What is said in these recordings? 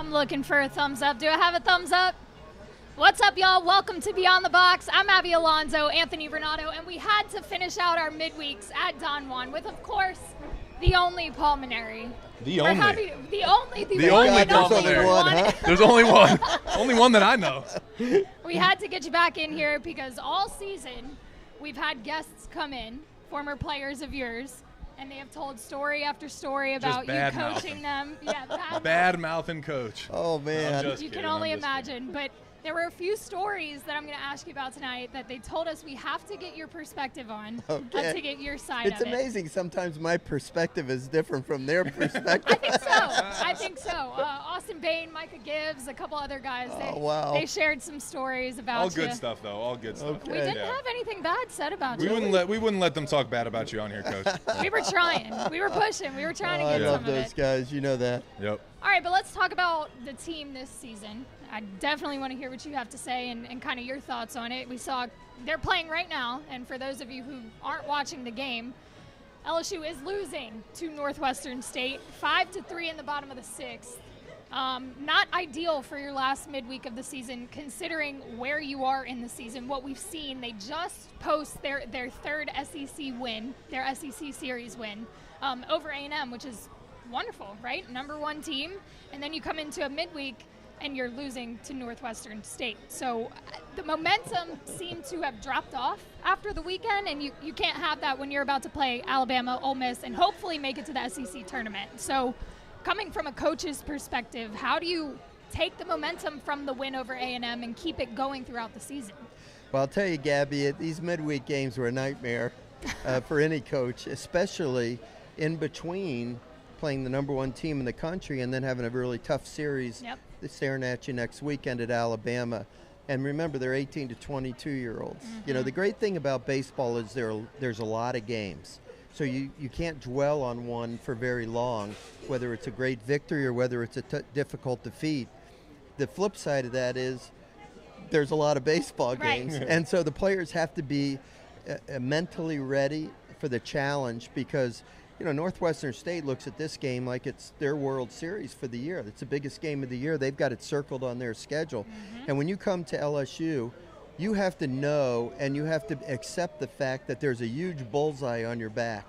I'm looking for a thumbs up. Do I have a thumbs up? What's up, y'all? Welcome to Beyond the Box. I'm Abby Alonzo, Anthony Renato, and we had to finish out our midweeks at Don Juan with, of course, the only Paul Mainieri. The only Paul Mainieri. Huh? There's only one. Only one that I know. We had to get you back in here because all season we've had guests come in, former players of yours, and they have told story after story about you coaching them. Yeah, bad-mouthing coach. Oh, man. You can only imagine. But there were a few stories that I'm going to ask you about tonight that they told us we have to get your perspective on, to get your side of it. It's amazing. Sometimes my perspective is different from their perspective. I think so. Austin Bain, Micah Gibbs, a couple other guys. They shared some stories about all good stuff, though. All good stuff. Okay. We didn't have anything bad said about you. We wouldn't let them talk bad about you on here, Coach. We were trying. We were pushing. We were trying to get I some of it. love those guys. You know that. Yep. All right, but let's talk about the team this season. I definitely want to hear what you have to say and kind of your thoughts on it. We saw they're playing right now, and for those of you who aren't watching the game, LSU is losing to Northwestern State, 5-3 in the bottom of the sixth. Not ideal for your last midweek of the season, considering where you are in the season. What we've seen, they just post their third SEC win, their SEC series win, over A&M, which is wonderful, right? #1 team, and then you come into a midweek and you're losing to Northwestern State. So the momentum seemed to have dropped off after the weekend, and you can't have that when you're about to play Alabama, Ole Miss, and hopefully make it to the SEC tournament. So coming from a coach's perspective, how do you take the momentum from the win over A&M and keep it going throughout the season? Well, I'll tell you, Gabby, these midweek games were a nightmare for any coach, especially in between playing the #1 team in the country and then having a really tough series staring at you next weekend at Alabama. And remember, they're 18 to 22-year-olds. Mm-hmm. You know, the great thing about baseball is there's a lot of games. So you can't dwell on one for very long, whether it's a great victory or whether it's a difficult defeat. The flip side of that is there's a lot of baseball games. And so the players have to be mentally ready for the challenge because – you know, Northwestern State looks at this game like it's their World Series for the year. It's the biggest game of the year. They've got it circled on their schedule. Mm-hmm. And when you come to LSU, you have to know and you have to accept the fact that there's a huge bullseye on your back.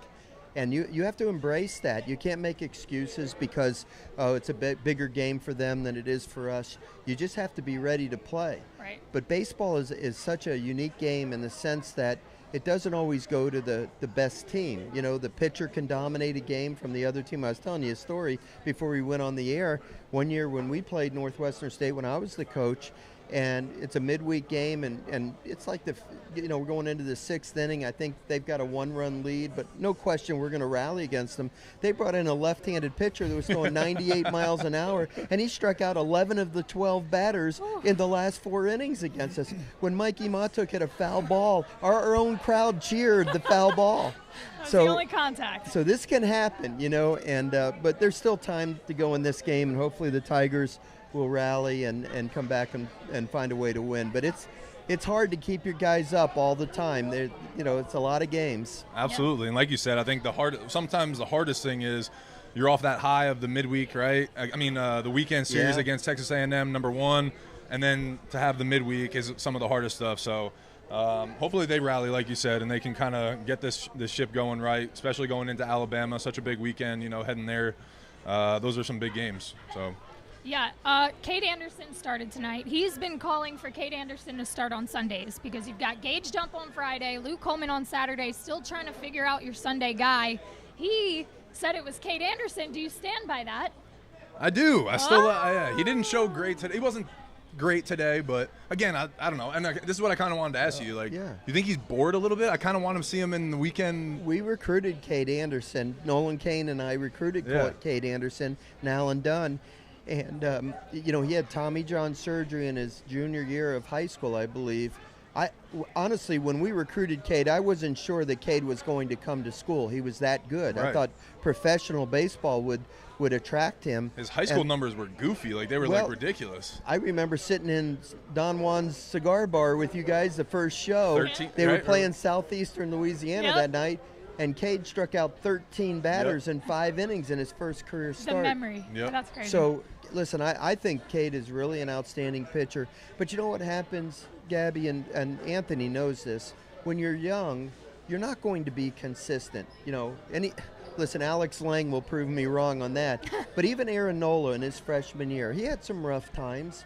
And you have to embrace that. You can't make excuses because, it's a bigger game for them than it is for us. You just have to be ready to play. Right. But baseball is such a unique game in the sense that it doesn't always go to the best team. You know, the pitcher can dominate a game from the other team. I was telling you a story before we went on the air. One year when we played Northwestern State when I was the coach, and it's a midweek game, and it's like we're going into the 6th inning. I think they've got a 1-run lead, but no question we're going to rally against them. They brought in a left-handed pitcher that was going 98 miles an hour, and he struck out 11 of the 12 batters in the last 4 innings against us. When Mikey Matuk hit a foul ball, our own crowd cheered the foul ball. That's the only contact. So this can happen, you know, and but there's still time to go in this game, and hopefully the Tigers will rally and come back and find a way to win. But it's hard to keep your guys up all the time. It's a lot of games. Absolutely, and like you said, I think sometimes the hardest thing is you're off that high of the midweek, right? I mean, the weekend series against Texas A&M, #1, and then to have the midweek is some of the hardest stuff. So hopefully they rally, like you said, and they can kind of get this ship going right, especially going into Alabama, such a big weekend, heading there. Those are some big games. So. Yeah, Cade Anderson started tonight. He's been calling for Cade Anderson to start on Sundays because you've got Gage Jump on Friday, Luke Coleman on Saturday, still trying to figure out your Sunday guy. He said it was Cade Anderson. Do you stand by that? I do. He didn't show great today. He wasn't great today, but again, I don't know. And this is what I kind of wanted to ask you. You think he's bored a little bit? I kind of want to see him in the weekend. We recruited Cade Anderson. Nolan Kane and I recruited Cade Anderson and Alan Dunn. And, he had Tommy John surgery in his junior year of high school, I believe. Honestly, when we recruited Cade, I wasn't sure that Cade was going to come to school. He was that good. Right. I thought professional baseball would attract him. His high school numbers were goofy. They were ridiculous. I remember sitting in Don Juan's cigar bar with you guys the first show. They were playing Southeastern Louisiana that night. And Cade struck out 13 batters in 5 innings in his first career start. The memory. Yep. That's crazy. So, listen, I think Cade is really an outstanding pitcher. But you know what happens, Gabby, and Anthony knows this. When you're young, you're not going to be consistent. You know, listen, Alex Lang will prove me wrong on that. But even Aaron Nola in his freshman year, he had some rough times.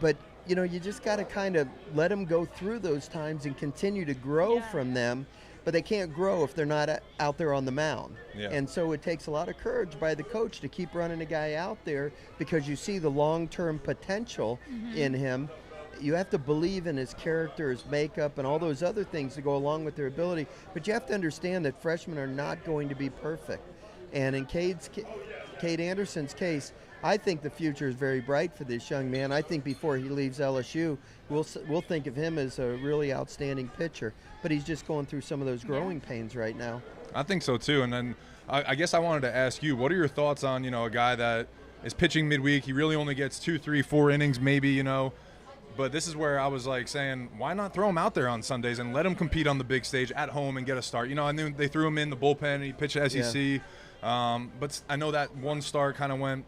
But, you know, you just got to kind of let him go through those times and continue to grow from them. But they can't grow if they're not out there on the mound. Yeah. And so it takes a lot of courage by the coach to keep running a guy out there because you see the long-term potential in him. You have to believe in his character, his makeup, and all those other things that go along with their ability. But you have to understand that freshmen are not going to be perfect. And in Cade Anderson's case, I think the future is very bright for this young man. I think before he leaves LSU, we'll think of him as a really outstanding pitcher. But he's just going through some of those growing pains right now. I think so too. And then I guess I wanted to ask you, what are your thoughts on, you know, a guy that is pitching midweek? He really only gets 2, 3, 4 innings maybe, you know. But this is where I was like saying, why not throw him out there on Sundays and let him compete on the big stage at home and get a start? You know, I knew they threw him in the bullpen and he pitched SEC. Yeah. But I know that one start kind of went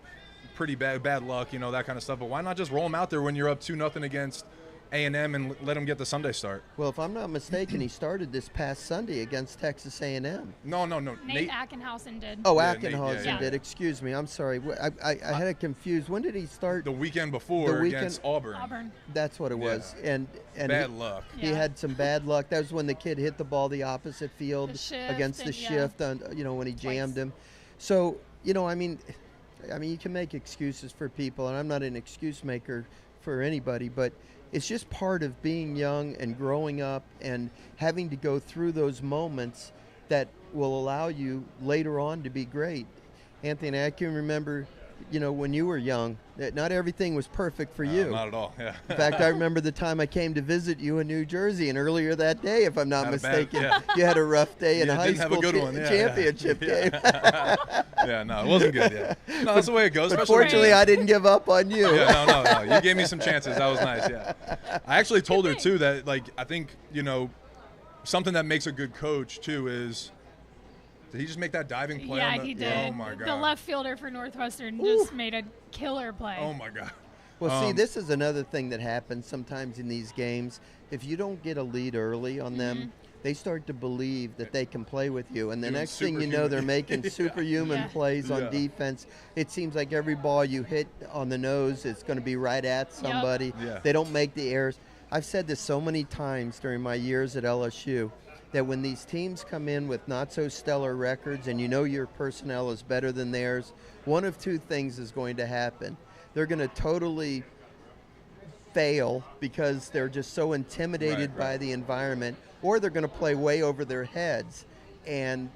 pretty bad luck, you know, that kind of stuff. But why not just roll him out there when you're up 2-0 against A&M and let him get the Sunday start? Well, if I'm not mistaken, he started this past Sunday against Texas A&M. No. Nate Ackenhausen did. Oh, yeah, Ackenhausen did. Excuse me. I'm sorry. I had it confused. When did he start? The weekend before against Auburn. That's what it was. And bad luck. He had some bad luck. That was when the kid hit the ball the opposite field against the shift, on, you know, when he jammed him. So, you know, I mean, you can make excuses for people, and I'm not an excuse maker for anybody, but it's just part of being young and growing up and having to go through those moments that will allow you later on to be great. Anthony, I can remember, you know, when you were young, that not everything was perfect for you. Not at all, yeah. In fact, I remember the time I came to visit you in New Jersey, and earlier that day, if I'm not mistaken, you had a rough day in a high school championship game. Yeah, no, it wasn't good, No, that's the way it goes. Unfortunately, I didn't give up on you. No. You gave me some chances. That was nice, I actually told her, too, that, like, I think, you know, something that makes a good coach, too, is – did he just make that diving play? Yeah, he did. Oh, my God. The left fielder for Northwestern just made a killer play. Oh, my God. Well, see, this is another thing that happens sometimes in these games. If you don't get a lead early on them, they start to believe that they can play with you. And the next thing you know, they're making superhuman plays on defense. It seems like every ball you hit on the nose is going to be right at somebody. They don't make the errors. I've said this so many times during my years at LSU, that when these teams come in with not so stellar records and you know your personnel is better than theirs, one of two things is going to happen. They're going to totally fail because they're just so intimidated by the environment, or they're going to play way over their heads and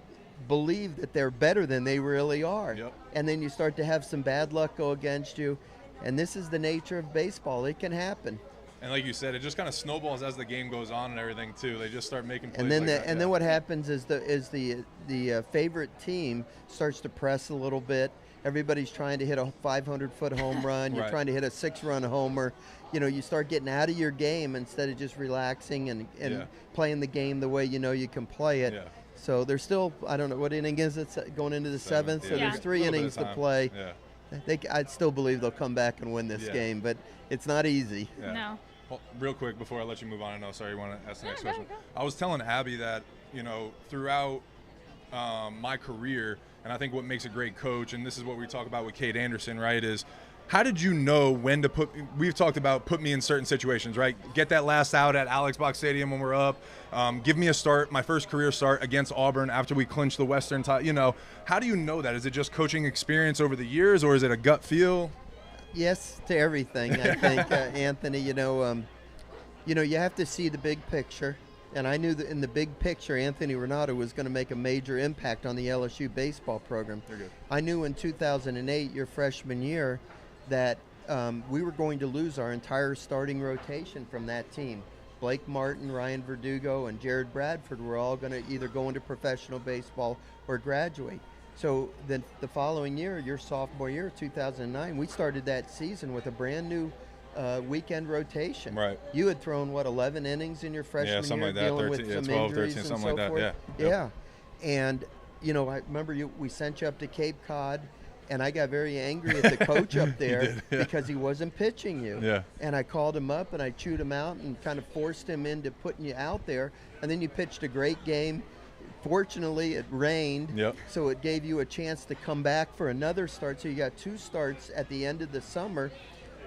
believe that they're better than they really are. And then you start to have some bad luck go against you. And this is the nature of baseball. It can happen. And like you said, it just kind of snowballs as the game goes on and everything too. They just start making plays. And then then what happens is the favorite team starts to press a little bit. Everybody's trying to hit a 500-foot home run. You're trying to hit a 6-run homer. You know, you start getting out of your game instead of just relaxing and playing the game the way you know you can play it. So there's still, I don't know, what inning is it? Going into the seventh? So there's 3 innings to play. I'd still believe they'll come back and win this game, but it's not easy. No. Well, real quick before I let you move on, I know, sorry, you want to ask the next question. I was telling Abby that, you know, throughout my career, and I think what makes a great coach, and this is what we talk about with Cade Anderson, right, is how did you know when to we've talked about put me in certain situations, right? Get that last out at Alex Box Stadium when we're up. Give me a start, my first career start against Auburn after we clinched the Western title. You know, how do you know that? Is it just coaching experience over the years, or is it a gut feel? Yes to everything, I think, Anthony. You know, you have to see the big picture. And I knew that in the big picture, Anthony Renato was going to make a major impact on the LSU baseball program. I knew in 2008, your freshman year, that we were going to lose our entire starting rotation from that team. Blake Martin, Ryan Verdugo, and Jared Bradford were all going to either go into professional baseball or graduate. So then the following year, your sophomore year, 2009, we started that season with a brand new weekend rotation. You had thrown, 11 innings in your freshman year, something like that, dealing 13, with some 12, injuries 13, and something so like forth. that, And, I remember we sent you up to Cape Cod, and I got very angry at the coach up there because he wasn't pitching you. Yeah. And I called him up and I chewed him out and kind of forced him into putting you out there. And then you pitched a great game. Fortunately, it rained, so it gave you a chance to come back for another start. So you got 2 starts at the end of the summer,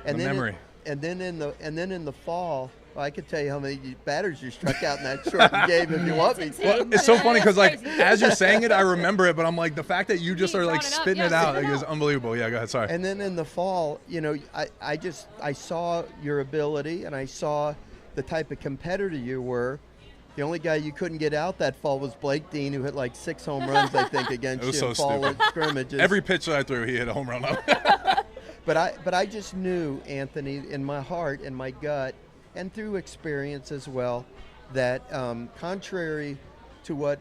and then in the fall, I could tell you how many batters you struck out in that short game if you want me to. Well, it's so funny because as you're saying it, I remember it, but I'm like, the fact that you just are like spitting it out is unbelievable. Yeah, go ahead. Sorry. And then in the fall, I saw your ability, and I saw the type of competitor you were. The only guy you couldn't get out that fall was Blake Dean, who hit like 6 home runs, I think, against you in fall scrimmages. Every pitch that I threw, he hit a home run on. But I just knew, Anthony, in my heart and my gut, and through experience as well, that contrary to what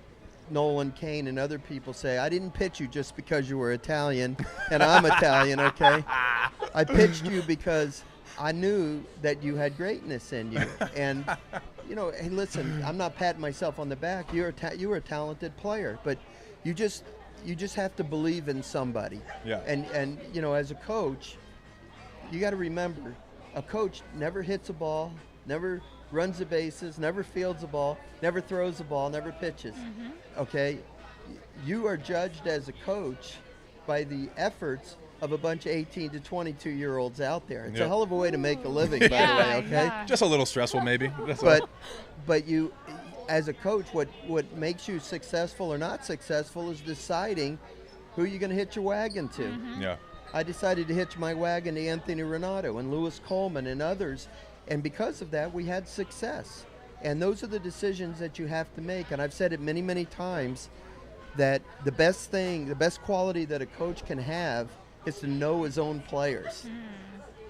Nolan Kane and other people say, I didn't pitch you just because you were Italian, and I'm Italian, okay? I pitched you because I knew that you had greatness in you. And, hey, listen, I'm not patting myself on the back. You were a talented player, but you just have to believe in somebody. Yeah. And as a coach, you got to remember, a coach never hits a ball, never runs the bases, never fields a ball, never throws a ball, never pitches. Okay? You are judged as a coach by the efforts of a bunch of 18 to 22-year-olds out there. It's a hell of a way to make a living, by the way, okay? Yeah. Just a little stressful, maybe. But you, as a coach, what makes you successful or not successful is deciding who you're going to hitch your wagon to. Yeah. I decided to hitch my wagon to Anthony Renato and Lewis Coleman and others, and because of that, we had success. And those are the decisions that you have to make. And I've said it many, many times that the best quality that a coach can have is to know his own players.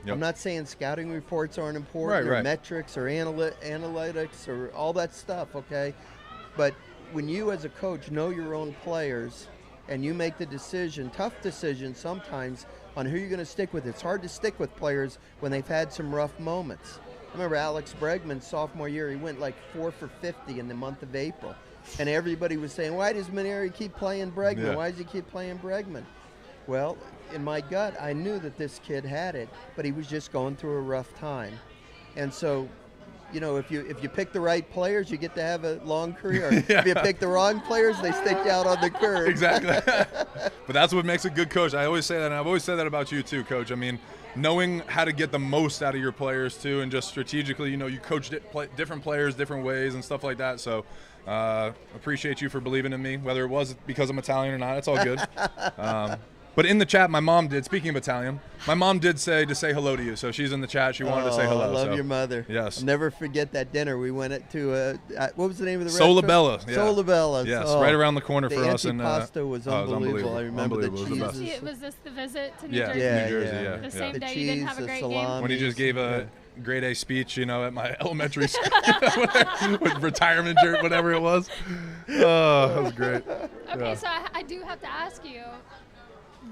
I'm not saying scouting reports aren't important, or metrics, or analytics, or all that stuff, okay? But when you as a coach know your own players and you make the decision, tough decision sometimes, on who you're going to stick with, it's hard to stick with players when they've had some rough moments. I remember Alex Bregman's sophomore year, he went like 4 for 50 in the month of April. And everybody was saying, why does Mainieri keep playing Bregman? Why does he keep playing Bregman? Well, in my gut, I knew that this kid had it, but he was just going through a rough time. And so, if you pick the right players, you get to have a long career. If you pick the wrong players, they stick you out on the curb. Exactly. But that's what makes a good coach. I always say that, and I've always said that about you too, Coach. I mean, knowing how to get the most out of your players too, and just strategically, you coach different players different ways and stuff like that. So appreciate you for believing in me, whether it was because I'm Italian or not. It's all good. But in the chat, my mom did, speaking of Italian, my mom did say to say hello to you. So she's in the chat. She wanted to say hello. I love your mother. Yes. I'll never forget that dinner. We went to, what was the name of the restaurant? Solabella. Yeah. Solabella. Yes, right around the corner for us. The antipasto was unbelievable. I remember the cheeses. Was this the visit to New Jersey? Jersey? New Jersey, yeah. The same day you didn't have a great game? When he just gave a grade A speech, at my elementary school, with retirement, whatever it was. Oh, that was great. Okay, so I do have to ask you,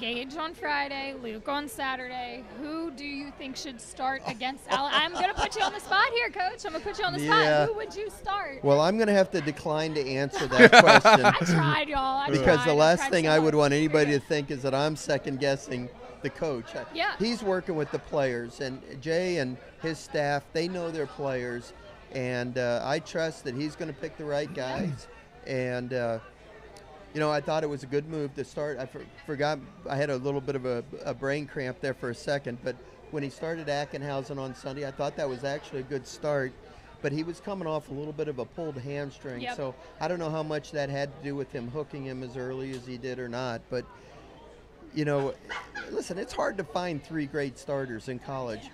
Gage on Friday, Luke on Saturday. Who do you think should start against I'm going to put you on the spot here, Coach. I'm going to put you on the spot. Who would you start? Well, I'm going to have to decline to answer that question. I tried, y'all. Because the last thing I would want anybody to think is that I'm second-guessing the coach. Yeah. He's working with the players, and Jay and his staff, they know their players, and I trust that he's going to pick the right guys. And I thought it was a good move to start. I forgot, I had a little bit of a brain cramp there for a second, but when he started Ackenhausen on Sunday, I thought that was actually a good start. But he was coming off a little bit of a pulled hamstring, so I don't know how much that had to do with him hooking him as early as he did or not. But, listen, it's hard to find 3 great starters in college.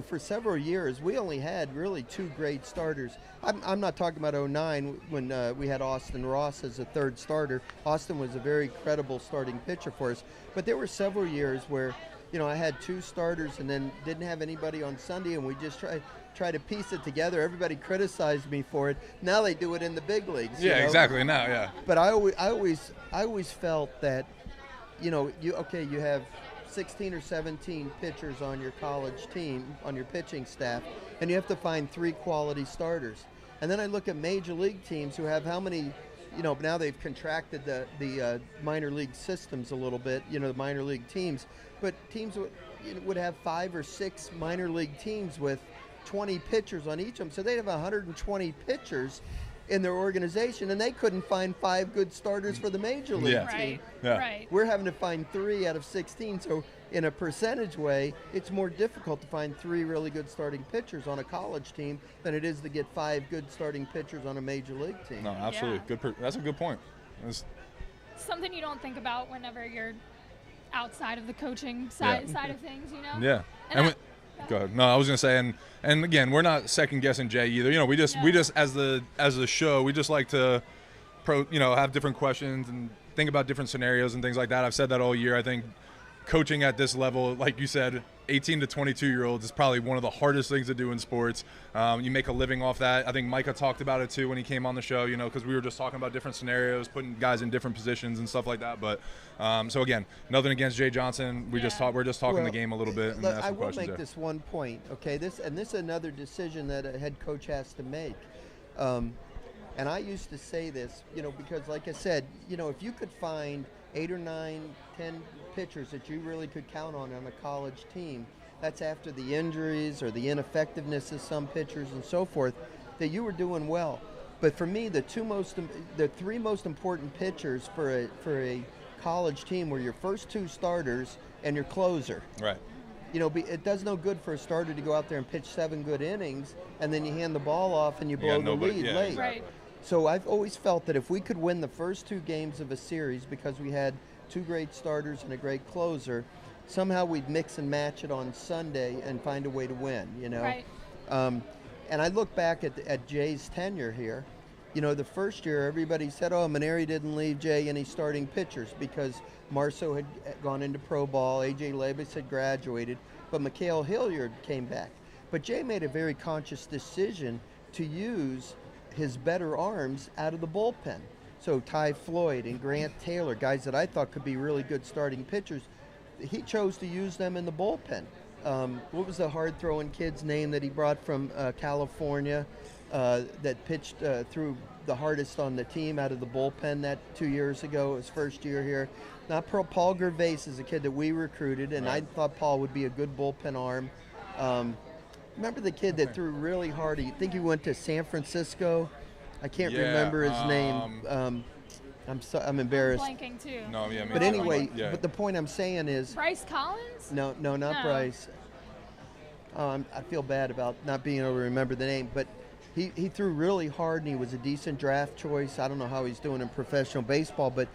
For several years, we only had really 2 great starters. I'm not talking about 2009 when we had Austin Ross as a third starter. Austin was a very credible starting pitcher for us. But there were several years where, I had 2 starters and then didn't have anybody on Sunday, and we just try to piece it together. Everybody criticized me for it. Now they do it in the big leagues. Yeah, exactly. Now, yeah. But I always felt that, you have 16 or 17 pitchers on your college team, on your pitching staff, and you have to find 3 quality starters. And then I look at major league teams who have how many now they've contracted the minor league systems a little bit, the minor league teams. But teams would have 5 or 6 minor league teams with 20 pitchers on each of them. So they'd have 120 pitchers in their organization, and they couldn't find 5 good starters for the major league team. Right. We're having to find 3 out of 16. So in a percentage way, it's more difficult to find 3 really good starting pitchers on a college team than it is to get 5 good starting pitchers on a major league team. No, absolutely. Yeah. That's a good point. Something you don't think about whenever you're outside of the coaching side of things, Yeah. Go ahead. No, I was going to say, and again, we're not second guessing Jay either. We just as the show, we just like to have different questions and think about different scenarios and things like that. I've said that all year. I think coaching at this level, like you said, 18 to 22-year-olds is probably one of the hardest things to do in sports. You make a living off that. I think Micah talked about it too when he came on the show, because we were just talking about different scenarios, putting guys in different positions and stuff like that. But so again, nothing against Jay Johnson. We're just talking the game a little bit. And I will make this one point, okay? This is another decision that a head coach has to make. And I used to say this, because like I said, if you could find 8 or 9, 10 pitchers that you really could count on a college team, that's after the injuries or the ineffectiveness of some pitchers and so forth, that you were doing well. But for me, the 3 most important pitchers for a college team were your first 2 starters and your closer. Right. It does no good for a starter to go out there and pitch 7 good innings and then you hand the ball off and you blow the lead late. Exactly. Right. So I've always felt that if we could win the first 2 games of a series because we had 2 great starters and a great closer, somehow we'd mix and match it on Sunday and find a way to win, Right. And I look back at Jay's tenure here. The first year everybody said, Mainieri didn't leave Jay any starting pitchers because Marceau had gone into pro ball, A.J. Leibis had graduated, but Mikhail Hilliard came back. But Jay made a very conscious decision to use his better arms out of the bullpen. So Ty Floyd and Grant Taylor, guys that I thought could be really good starting pitchers, he chose to use them in the bullpen. What was the hard-throwing kid's name that he brought from California that pitched through the hardest on the team out of the bullpen that 2 years ago, his first year here? Not Paul Gervais is a kid that we recruited, and I thought Paul would be a good bullpen arm. Remember the kid that threw really hard? I think he went to San Francisco. I can't remember his name. I'm embarrassed. I'm blanking too. No, yeah. But anyway, but the point I'm saying is Bryce Collins? No, not Bryce. I feel bad about not being able to remember the name, but he threw really hard and he was a decent draft choice. I don't know how he's doing in professional baseball, but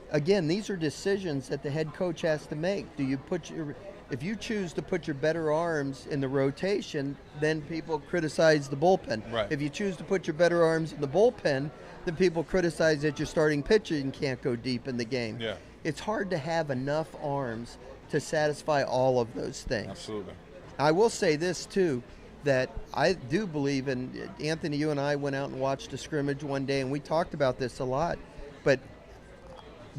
again, these are decisions that the head coach has to make. If you choose to put your better arms in the rotation, then people criticize the bullpen. Right. If you choose to put your better arms in the bullpen, then people criticize that your starting pitcher can't go deep in the game. Yeah. It's hard to have enough arms to satisfy all of those things. Absolutely. I will say this too, that I do believe, and Anthony, you and I went out and watched a scrimmage one day and we talked about this a lot, but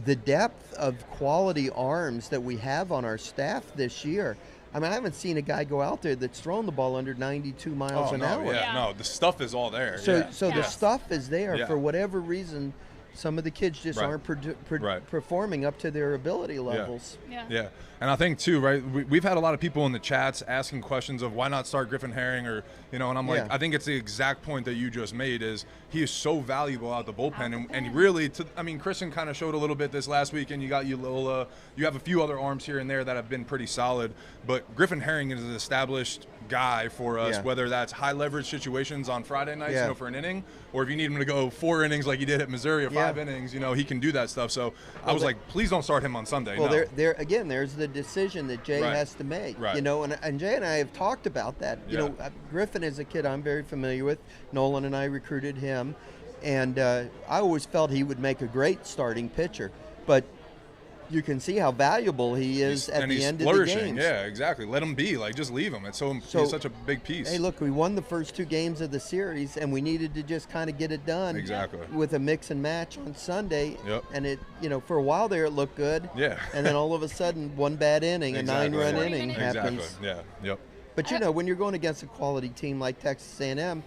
the depth of quality arms that we have on our staff this year, I haven't seen a guy go out there that's thrown the ball under 92 miles an hour. Yeah, no, the stuff is all there. So the stuff is there. Yeah. For whatever reason, some of the kids just aren't performing up to their ability levels. Yeah. And I think too, right? We've had a lot of people in the chats asking questions of why not start Griffin Herring, or and I'm like, I think it's the exact point that you just made. Is he is so valuable out the bullpen, and really, Christian kind of showed a little bit this last week, and you got you have a few other arms here and there that have been pretty solid, but Griffin Herring is an established guy for us, whether that's high leverage situations on Friday nights, for an inning, or if you need him to go 4 innings like he did at Missouri, or 5 innings, he can do that stuff. So I was like, please don't start him on Sunday. Well, there's the decision that Jay has to make, and Jay and I have talked about that. Griffin is a kid I'm very familiar with. Nolan and I recruited him, and I always felt he would make a great starting pitcher, but you can see how valuable he is at the end of the games. Yeah, exactly. Let him be. Just leave him. He's such a big piece. Hey, look, we won the first 2 games of the series, and we needed to just kind of get it done. Exactly. With a mix and match on Sunday. Yep. And it, for a while there, it looked good. Yeah. And then all of a sudden, one bad inning, a 9-run inning happens. Exactly. Yeah. Yep. But when you're going against a quality team like Texas A&M,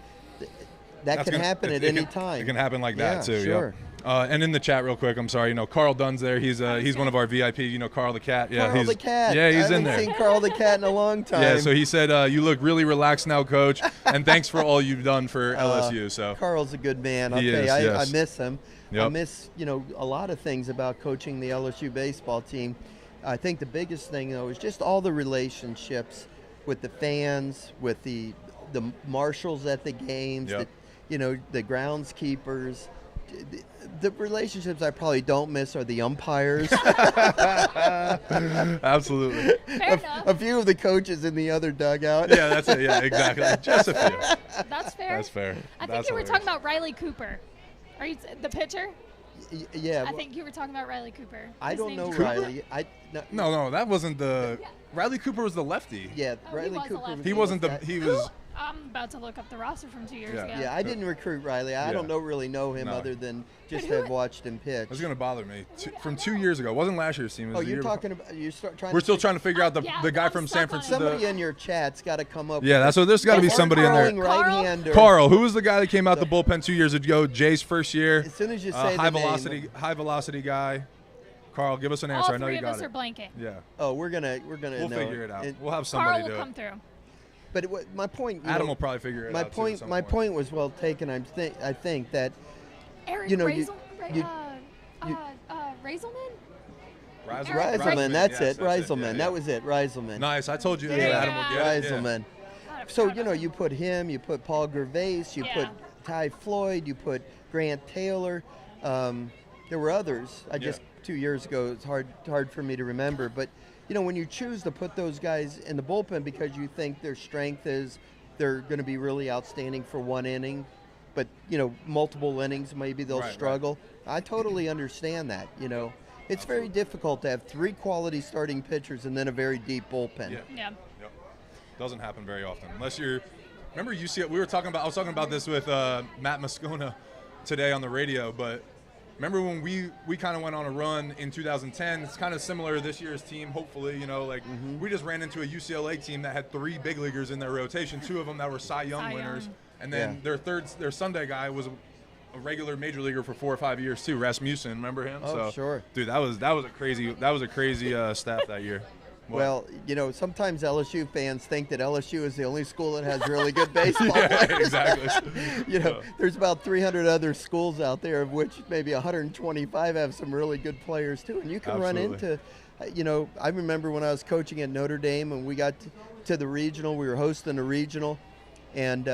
that can happen at any time. It can happen like that too. Sure. And in the chat, real quick, I'm sorry. Carl Dunn's there. He's one of our VIP. Carl the Cat. Yeah, Carl the Cat. Yeah, he's in there. I haven't seen Carl the Cat in a long time. Yeah, so he said, "You look really relaxed now, Coach, and thanks for all you've done for LSU." So Carl's a good man. He is, yes. I miss him. Yep. I miss a lot of things about coaching the LSU baseball team. I think the biggest thing though is just all the relationships with the fans, with the marshals at the games, yep. the groundskeepers. The relationships I probably don't miss are the umpires. Absolutely. A few of the coaches in the other dugout. Yeah, that's it. Yeah, exactly. Just a few. That's fair. That's fair. I think you were talking about Riley Cooper. Are you the pitcher? Yeah. I think you were talking about Riley Cooper. I don't know Riley. No, that wasn't the. Riley Cooper was the lefty. Yeah, Riley Cooper. He wasn't the. He was. I'm about to look up the roster from 2 years ago. Yeah, I didn't recruit Riley. I don't really know him other than just have watched him pitch. That's going to bother me. From 2 years ago. It wasn't last year's team. It was the you're year talking before. about. We're still trying to figure out the guy from San Francisco. Somebody in your chat's got to come up. Yeah, there's got to be somebody in there. Right-hander. Carl, who was the guy that came out the bullpen 2 years ago? Jay's first year. As soon as you say high velocity guy. Carl, give us an answer. All I know you got it. All three of us are blanking. Yeah. Oh, we're gonna. We'll figure it out. We'll have somebody Carl will come through. But my point. Adam will probably figure it out. My point was well taken. I think that. Eric Raiselman? Reiselman, that's it. Reiselman, that was it. Reiselman. Nice. I told you that Adam would get it. Reiselman. So you put him, you put Paul Gervais, you put Ty Floyd, you put Grant Taylor. There were others. 2 years ago. It's hard for me to remember, but. When you choose to put those guys in the bullpen because you think their strength is they're going to be really outstanding for one inning, but, multiple innings, maybe they'll struggle. Right. I totally understand that, It's very difficult to have three quality starting pitchers and then a very deep bullpen. Yeah. Yep. Doesn't happen very often. Unless remember UCLA, I was talking about this with Matt Moscona today on the radio, but remember when we kind of went on a run in 2010? It's kind of similar to this year's team, hopefully. We just ran into a UCLA team that had three big leaguers in their rotation, two of them that were Cy Young winners, and then their Sunday guy was a regular major leaguer for 4 or 5 years too. Rasmussen, remember him? Oh, sure. Dude, that was a crazy staff that year. Well, sometimes LSU fans think that LSU is the only school that has really good baseball players. Exactly. There's about 300 other schools out there, of which maybe 125 have some really good players too. And you can run into, I remember when I was coaching at Notre Dame and we got to the regional, we were hosting a regional, and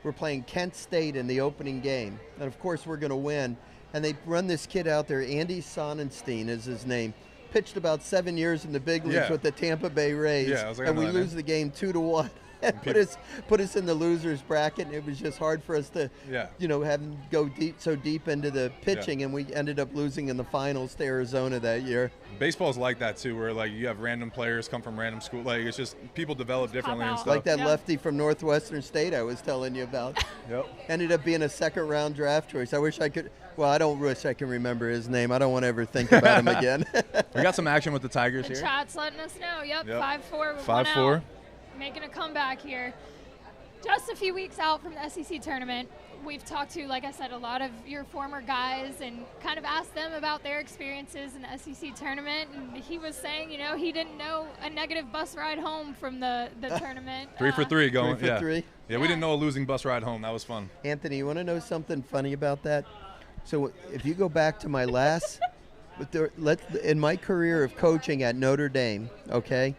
we're playing Kent State in the opening game. And of course we're going to win. And they run this kid out there, Andy Sonnenstein is his name. Pitched about 7 years in the big leagues with the Tampa Bay Rays, and we lose the game 2-1. And put us in the losers bracket, and it was just hard for us to, have them go so deep into the pitching, and we ended up losing in the finals to Arizona that year. Baseball's like that too, where you have random players come from random school. It's just people develop differently and stuff. Like that lefty from Northwestern State I was telling you about. Yep. Ended up being a second-round draft choice. I wish I could. Well, I don't wish I can remember his name. I don't want to ever think about him again. We got some action with the Tigers here. The chat's letting us know. Yep. 5-4. 5-4. Making a comeback here. Just a few weeks out from the SEC tournament. We've talked to, like I said, a lot of your former guys and kind of asked them about their experiences in the SEC tournament. And he was saying, he didn't know a negative bus ride home from the tournament. 3 for 3 going. 3 for 3. Yeah, we didn't know a losing bus ride home. That was fun. Anthony, you want to know something funny about that? So if you go back to my last, in my career of coaching at Notre Dame, okay,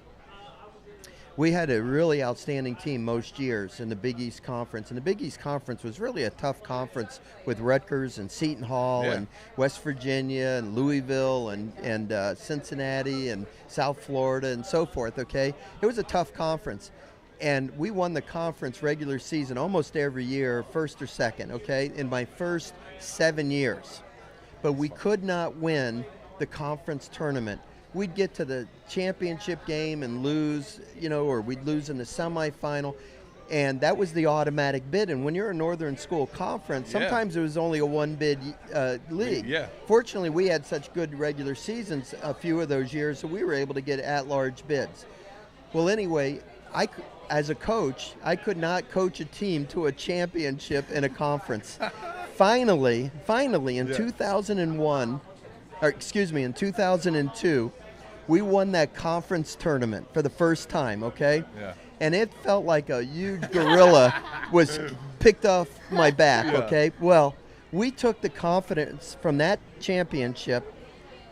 we had a really outstanding team most years in the Big East Conference. And the Big East Conference was really a tough conference with Rutgers and Seton Hall and West Virginia and Louisville and Cincinnati and South Florida and so forth, okay? It was a tough conference. And we won the conference regular season almost every year, first or second, okay, in my first 7 years. But we could not win the conference tournament. We'd get to the championship game and lose, or we'd lose in the semifinal. And that was the automatic bid. And when you're a Northern School Conference, sometimes it was only a one-bid league. Yeah. Fortunately, we had such good regular seasons a few of those years, so we were able to get at-large bids. Well, anyway, as a coach, I could not coach a team to a championship in a conference. finally in 2001, or excuse me, in 2002, we won that conference tournament for the first time, okay? Yeah. And it felt like a huge gorilla was picked off my back, okay? Well, we took the confidence from that championship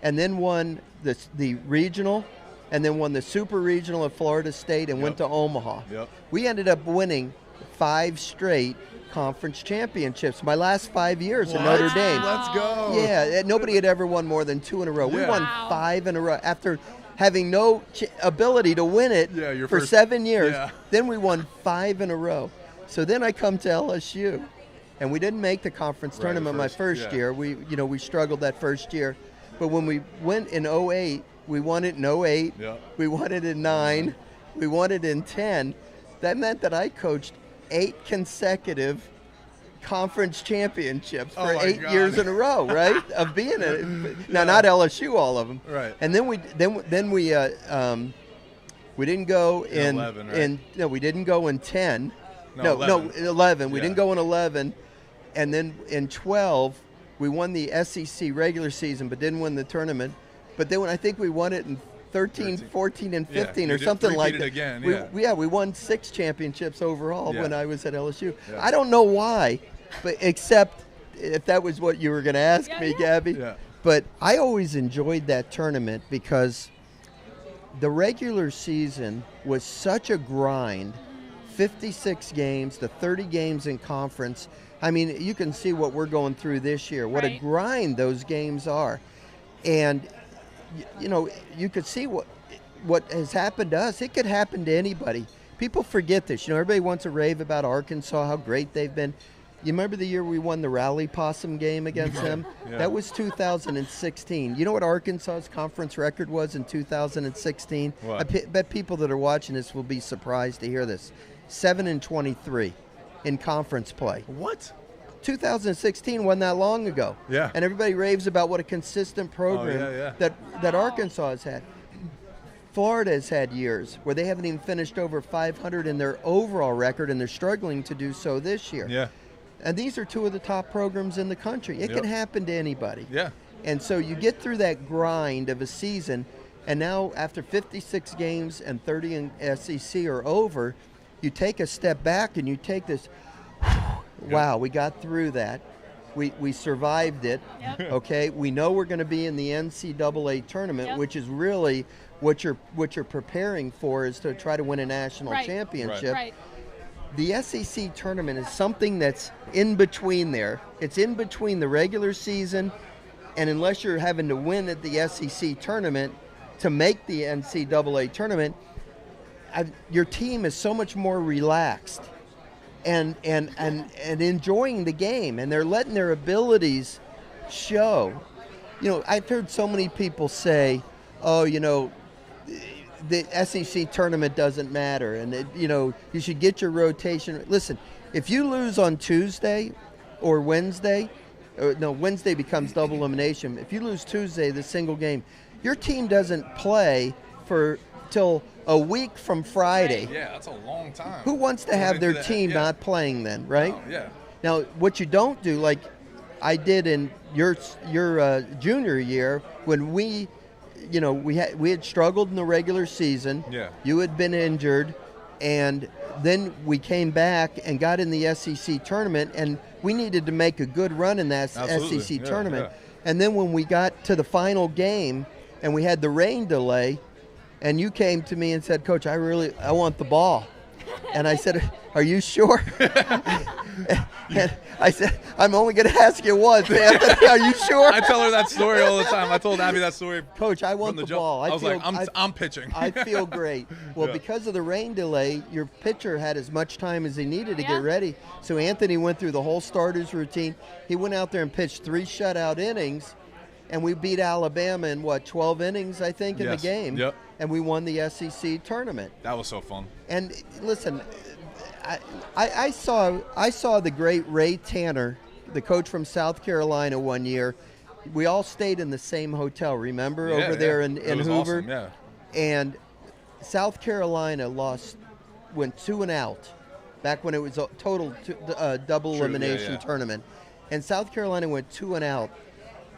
and then won the regional and then won the super regional at Florida State and went to Omaha. Yep. We ended up winning 5 straight conference championships my last 5 years in Notre Dame. Let's go. Yeah, nobody had ever won more than 2 in a row. We Yeah. won 5 in a row after having no ability to win it for 7 years. Yeah. Then we won 5 in a row. So then I come to LSU, and we didn't make the conference tournament my first year. We struggled that first year, but when we went in 08, we won it in 08. Yep. We won it in 9. We won it in 10. That meant that I coached 8 consecutive conference championships for 8 years in a row, right? Of being in it. Now, not LSU, all of them. Right. And then we didn't go in 11, right? we didn't go in 10. No, 11. We didn't go in 11. And then in 12, we won the SEC regular season but didn't win the tournament. But then I think we won it in 13, 14, and 15 or something like that. Again, we won 6 championships overall when I was at LSU. Yeah. I don't know why, but except if that was what you were going to ask me, Gabby. Yeah. But I always enjoyed that tournament because the regular season was such a grind. 56 games, the 30 games in conference. I mean, you can see what we're going through this year, what a grind those games are. And you could see what has happened to us. It could happen to anybody. People forget this. Everybody wants to rave about Arkansas, how great they've been. You remember the year we won the Rally Possum game against them? Yeah. That was 2016. You know what Arkansas's conference record was in 2016? What? I bet people that are watching this will be surprised to hear this. 7-23 in conference play. What? 2016 wasn't that long ago. Yeah. And everybody raves about what a consistent program that Arkansas has had. Florida has had years where they haven't even finished over 500 in their overall record, and they're struggling to do so this year. Yeah. And these are 2 of the top programs in the country. It can happen to anybody. Yeah. And so you get through that grind of a season, and now after 56 games and 30 in SEC are over, you take a step back and you take this, wow, we got through that. We survived it. Yep. Okay, we know we're going to be in the NCAA tournament, which is really what you're preparing for, is to try to win a national championship. Right. The SEC tournament is something that's in between there. It's in between the regular season, and unless you're having to win at the SEC tournament to make the NCAA tournament, your team is so much more relaxed and enjoying the game, and they're letting their abilities show. I've heard so many people say, the SEC tournament doesn't matter, and you should get your rotation. Listen, if you lose on Tuesday or Wednesday, Wednesday becomes double elimination. If you lose Tuesday, the single game, your team doesn't play till a week from Friday. Yeah, that's a long time. Who wants to have their team not playing then, right? Oh, yeah. Now, what you don't do, like I did in your junior year, when we had struggled in the regular season. Yeah. You had been injured, and then we came back and got in the SEC tournament, and we needed to make a good run in that SEC tournament. Yeah. And then when we got to the final game and we had the rain delay, and you came to me and said, Coach, I want the ball. And I said, are you sure? And I said, I'm only going to ask you once, Anthony. Are you sure? I tell her that story all the time. I told Abby that story. Coach, I want the ball. I was like, I'm pitching. I feel great. Well, because of the rain delay, your pitcher had as much time as he needed to get ready. So Anthony went through the whole starters routine. He went out there and pitched 3 shutout innings, and we beat Alabama in 12 innings, I think, in the game. Yep. And we won the SEC tournament. That was so fun. And listen, I saw the great Ray Tanner, the coach from South Carolina, one year. We all stayed in the same hotel, remember, over there in Hoover? Awesome, yeah. And South Carolina went 2 and out back when it was a total double elimination tournament. and South Carolina went 2-0.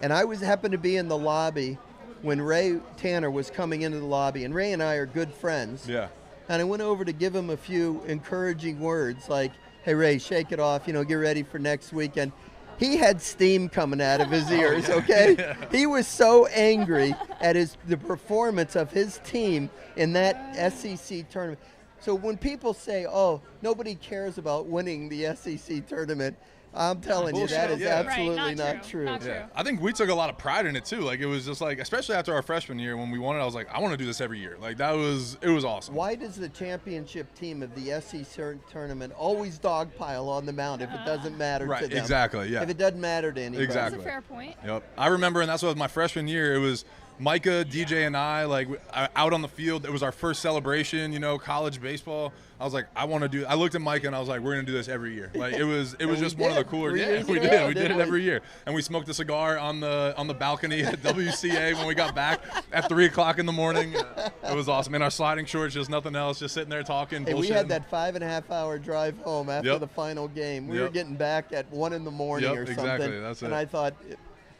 And I happened to be in the lobby when Ray Tanner was coming into the lobby, and Ray and I are good friends. Yeah. And I went over to give him a few encouraging words like, hey, Ray, shake it off, get ready for next weekend. He had steam coming out of his ears, okay? Yeah. He was so angry at the performance of his team in that SEC tournament. So when people say, oh, nobody cares about winning the SEC tournament, I'm telling you, that is absolutely not true. Not true. I think we took a lot of pride in it too. Like, it was just like, especially after our freshman year when we won it, I was like, I want to do this every year. Like, it was awesome. Why does the championship team of the SEC tournament always dogpile on the mound if it doesn't matter to them? Right, exactly, yeah. If it doesn't matter to anybody. Exactly. That's a fair point. Yep. I remember, and that's what my freshman year, it was Micah, DJ, and I, like, out on the field. It was our first celebration, college baseball. I was like, I looked at Micah and I was like, we're going to do this every year. Like, it was just one of the cooler. Yeah, we did. We did it every year. And we smoked a cigar on the balcony at WCA when we got back at 3 o'clock in the morning. It was awesome. In our sliding shorts, just nothing else, just sitting there talking. Hey, we had that 5.5-hour drive home after the final game. We were getting back at 1 in the morning or something. Exactly. That's it. And I thought,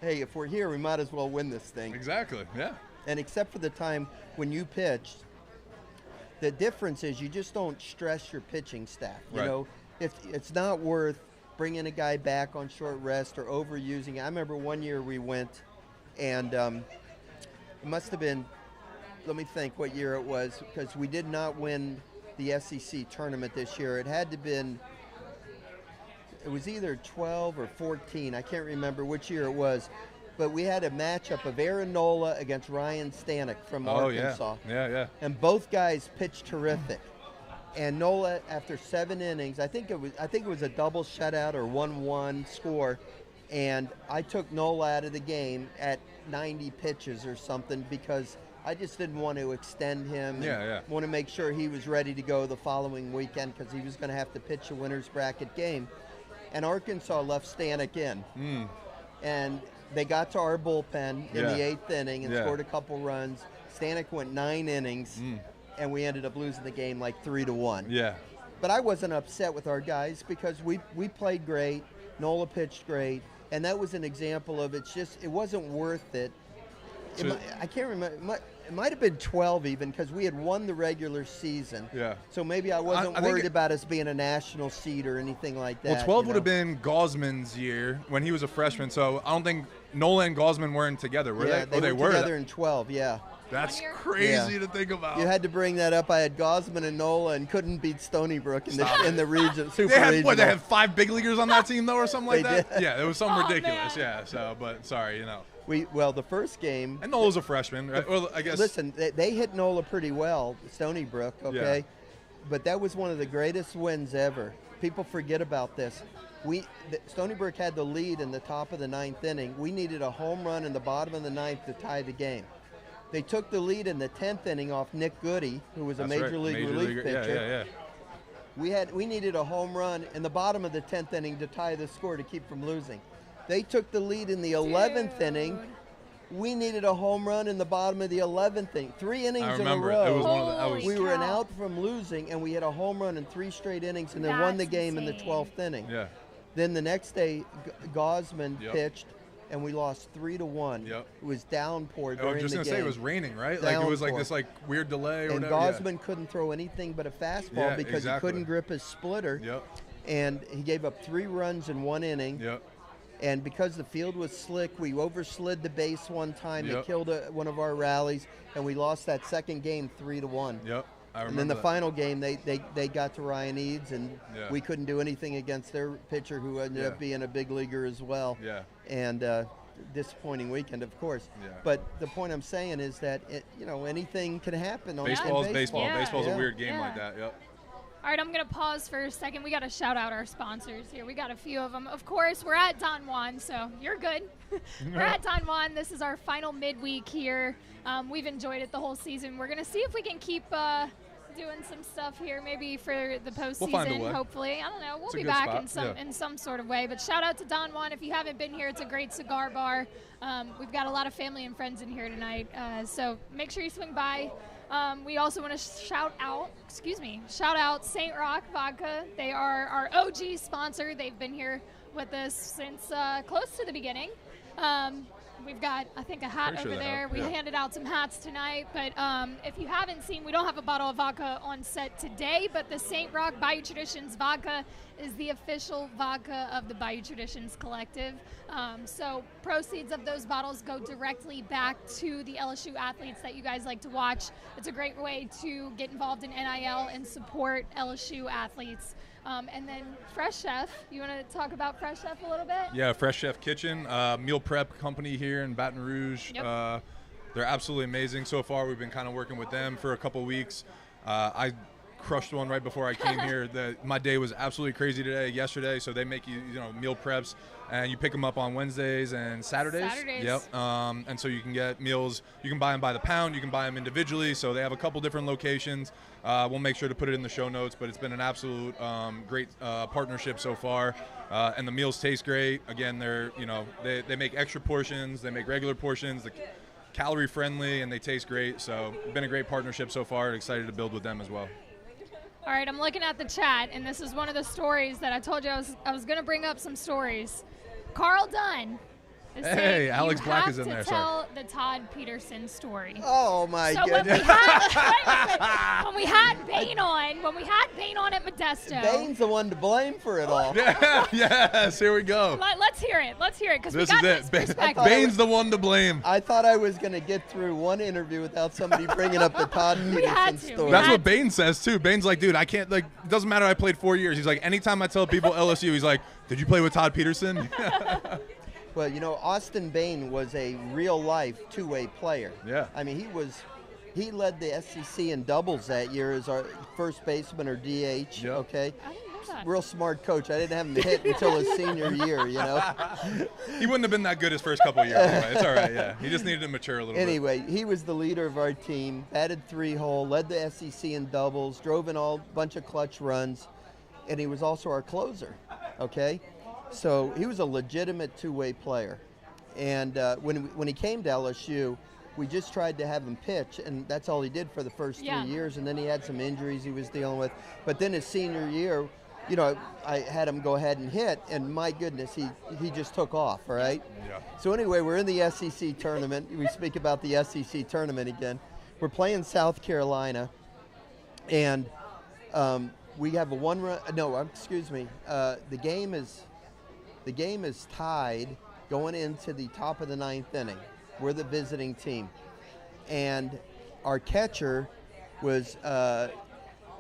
hey, if we're here, we might as well win this thing. Exactly, yeah. And except for the time when you pitched, the difference is you just don't stress your pitching staff. If it's not worth bringing a guy back on short rest or overusing. I remember one year we went, and it must have been, let me think what year it was, because we did not win the SEC tournament this year. It had to been, it was either 12 or 14. I can't remember which year it was. But we had a matchup of Aaron Nola against Ryan Stanek from Arkansas. Yeah. And both guys pitched terrific. And Nola, after 7 innings, I think it was a double shutout or 1-1 score. And I took Nola out of the game at 90 pitches or something because I just didn't want to extend him. Want to make sure he was ready to go the following weekend because he was going to have to pitch a winner's bracket game. And Arkansas left Stanek in. And they got to our bullpen in the 8th inning and scored a couple runs. Stanek went 9 innings, and we ended up losing the game like 3-1. Yeah. But I wasn't upset with our guys because we played great. Nola pitched great, and that was an example of it wasn't worth it. I can't remember. It might have been 12 even because we had won the regular season. Yeah. So maybe I wasn't worried about us being a national seed or anything like that. Well, 12 would have been Gosman's year when he was a freshman. So I don't think Nola and Gosman weren't together, were they? They were together in 12, yeah. That's crazy to think about. You had to bring that up. I had Gosman and Nola and couldn't beat Stony Brook in the region. Super regional. They had 5 big leaguers on that team, though, or something like that? Did. Yeah, it was something ridiculous. Man. Yeah, so, but sorry, the first game. And Nola's a freshman, right? Well, I guess. Listen, they hit Nola pretty well, Stony Brook, okay? Yeah. But that was one of the greatest wins ever. People forget about this. Stony Brook had the lead in the top of the 9th inning. We needed a home run in the bottom of the 9th to tie the game. They took the lead in the 10th inning off Nick Goody, who was a major league relief pitcher. Yeah. We needed a home run in the bottom of the 10th inning to tie the score to keep from losing. They took the lead in the 11th inning. We needed a home run in the bottom of the 11th inning. 3 innings in a row. It was one of we were an out from losing, and we had a home run in 3 straight innings, and then won the game in the 12th inning. Yeah. Then the next day, Gosman pitched, and we lost 3-1. Yep. It was downpour during the game. I was just going to say, it was raining, right? Like, it was like this weird delay or and whatever. Gosman couldn't throw anything but a fastball because he couldn't grip his splitter. Yep. And he gave up 3 runs in 1 inning. Yep. And because the field was slick, we overslid the base one time. They killed one of our rallies, and we lost that second game 3-1. Yep. And then the final game, they got to Ryan Eads, and we couldn't do anything against their pitcher, who ended up being a big leaguer as well. Yeah. And disappointing weekend, of course. Yeah. But the point I'm saying is that anything can happen on baseball. baseball. Yeah. Baseball's a weird game like that. Yep. All right, I'm going to pause for a second. We got to shout out our sponsors here. We got a few of them. Of course, we're at Don Juan, so you're good. We're at Don Juan. This is our final midweek here. We've enjoyed it the whole season. We're going to see if we can keep doing some stuff here, maybe for the postseason. We'll find a way. Hopefully. I don't know. We'll be back in some sort of way. But shout out to Don Juan. If you haven't been here, it's a great cigar bar. We've got a lot of family and friends in here tonight, so make sure you swing by. We also want to shout out St. Rock Vodka. They are our OG sponsor. They've been here with us since close to the beginning. We've got, I think, a hat over there. We handed out some hats tonight. But if you haven't seen, we don't have a bottle of vodka on set today, but the St. Roch Bayou Traditions vodka is the official vodka of the Bayou Traditions Collective. So proceeds of those bottles go directly back to the LSU athletes that you guys like to watch. It's a great way to get involved in NIL and support LSU athletes. And then Fresh Chef, you want to talk about Fresh Chef a little bit? Yeah, Fresh Chef Kitchen, meal prep company here in Baton Rouge. Yep. They're absolutely amazing so far. We've been kind of working with them for a couple weeks. I crushed one right before I came here. My day was absolutely crazy yesterday. So they make you meal preps, and you pick them up on Wednesdays and Saturdays. Yep. And so you can get meals. You can buy them by the pound. You can buy them individually. So they have a couple different locations. We'll make sure to put it in the show notes, but it's been an absolute great partnership so far. And the meals taste great. Again, they make extra portions. They make regular portions. They're calorie friendly, and they taste great. So it's been a great partnership so far. Excited to build with them as well. All right, I'm looking at the chat, and this is one of the stories that I told you I was going to bring up some stories. Carl Dunn is saying Alex Black is in there. Tell the Todd Peterson story. Oh my goodness! When we had Bain on at Modesto. Bain's the one to blame for it all. Yes, here we go. Let's hear it. Because this is it. Bain's the one to blame. I thought I was going to get through one interview without somebody bringing up the Todd Peterson story. That's what Bain says too. Bain's like, dude, I can't. It doesn't matter. I played 4 years. He's like, anytime I tell people LSU, he's like, did you play with Todd Peterson? Well, Austin Bain was a real-life two-way player. Yeah. I mean, he led the SEC in doubles that year as our first baseman or DH. Yep. Okay. I didn't know that. Real smart coach. I didn't have him hit until his senior year. He wouldn't have been that good his first couple of years. Anyway. It's all right. Yeah. He just needed to mature a little bit. Anyway, he was the leader of our team. Batted 3-hole, led the SEC in doubles, drove in a bunch of clutch runs, and he was also our closer. Okay. So he was a legitimate two-way player. And when he came to LSU, we just tried to have him pitch, and that's all he did for the first 3 years. And then he had some injuries he was dealing with. But then his senior year, I had him go ahead and hit, and my goodness, he just took off, all right? Yeah. So anyway, we're in the SEC tournament. We speak about the SEC tournament again. We're playing South Carolina, and we have a one-run. No, excuse me. The game is tied going into the top of the 9th inning. We're the visiting team. And our catcher was, I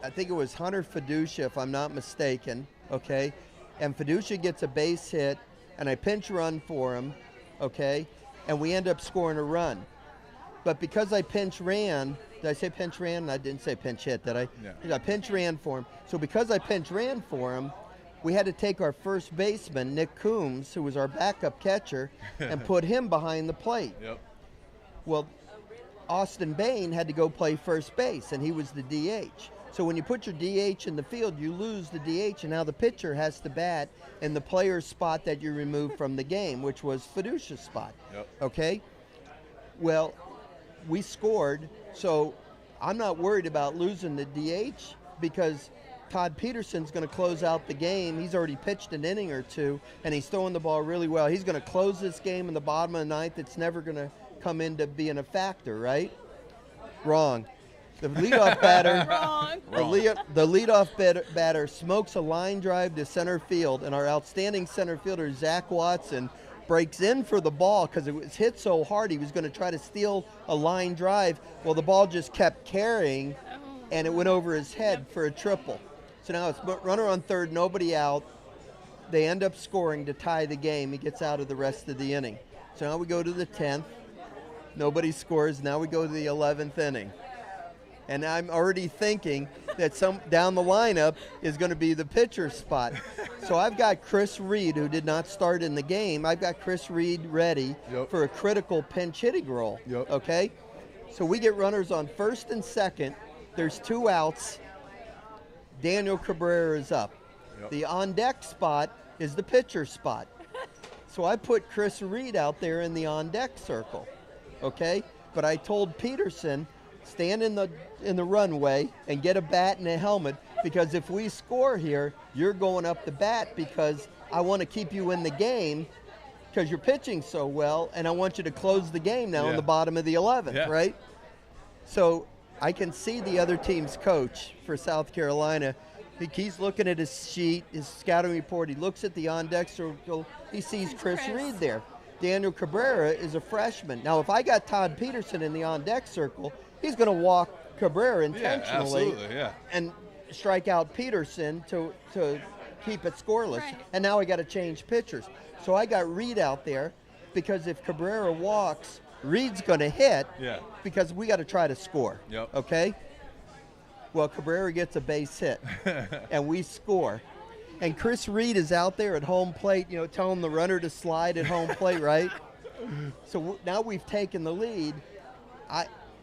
think it was Hunter Fiducia, if I'm not mistaken, okay? And Fiducia gets a base hit, and I pinch run for him, okay? And we end up scoring a run. But because I pinch ran, did I say pinch ran? I didn't say pinch hit, did I? Yeah. I pinch ran for him. So because I pinch ran for him, we had to take our first baseman, Nick Coombs, who was our backup catcher, and put him behind the plate. Yep. Well, Austin Bain had to go play first base, and he was the DH. So when you put your DH in the field, you lose the DH, and now the pitcher has to bat in the player's spot that you removed from the game, which was Fiducia's spot. Yep. Okay? Well, we scored, so I'm not worried about losing the DH because Todd Peterson's going to close out the game. He's already pitched an inning or two, and he's throwing the ball really well. He's going to close this game in the bottom of the 9th. It's never going to come into being a factor, right? Wrong. The leadoff batter, the leadoff batter smokes a line drive to center field, and our outstanding center fielder, Zach Watson, breaks in for the ball because it was hit so hard he was going to try to steal a line drive. Well, the ball just kept carrying, and it went over his head for a triple. So now it's runner on third, nobody out. They end up scoring to tie the game. He gets out of the rest of the inning. So now we go to the 10th. Nobody scores. Now we go to the 11th inning. And I'm already thinking that some down the lineup is going to be the pitcher spot. So I've got Chris Reed, who did not start in the game. I've got Chris Reed ready for a critical pinch hitting role. Okay? So we get runners on first and second. There's 2 outs. Daniel Cabrera is up. The on-deck spot is the pitcher spot. So I put Chris Reed out there in the on-deck circle, okay? But I told Peterson, stand in the runway and get a bat and a helmet because if we score here, you're going up the bat because I want to keep you in the game because you're pitching so well, and I want you to close the game now in the bottom of the 11th, right? So I can see the other team's coach for South Carolina. He's looking at his sheet, his scouting report. He looks at the on-deck circle. He sees Chris Reed there. Daniel Cabrera is a freshman. Now, if I got Todd Peterson in the on-deck circle, he's going to walk Cabrera intentionally and strike out Peterson to keep it scoreless. Right. And now I got to change pitchers. So I got Reed out there because if Cabrera walks, Reed's going to hit because we got to try to score. Okay? Well, Cabrera gets a base hit, and we score. And Chris Reed is out there at home plate, telling the runner to slide at home plate, right? So now we've taken the lead.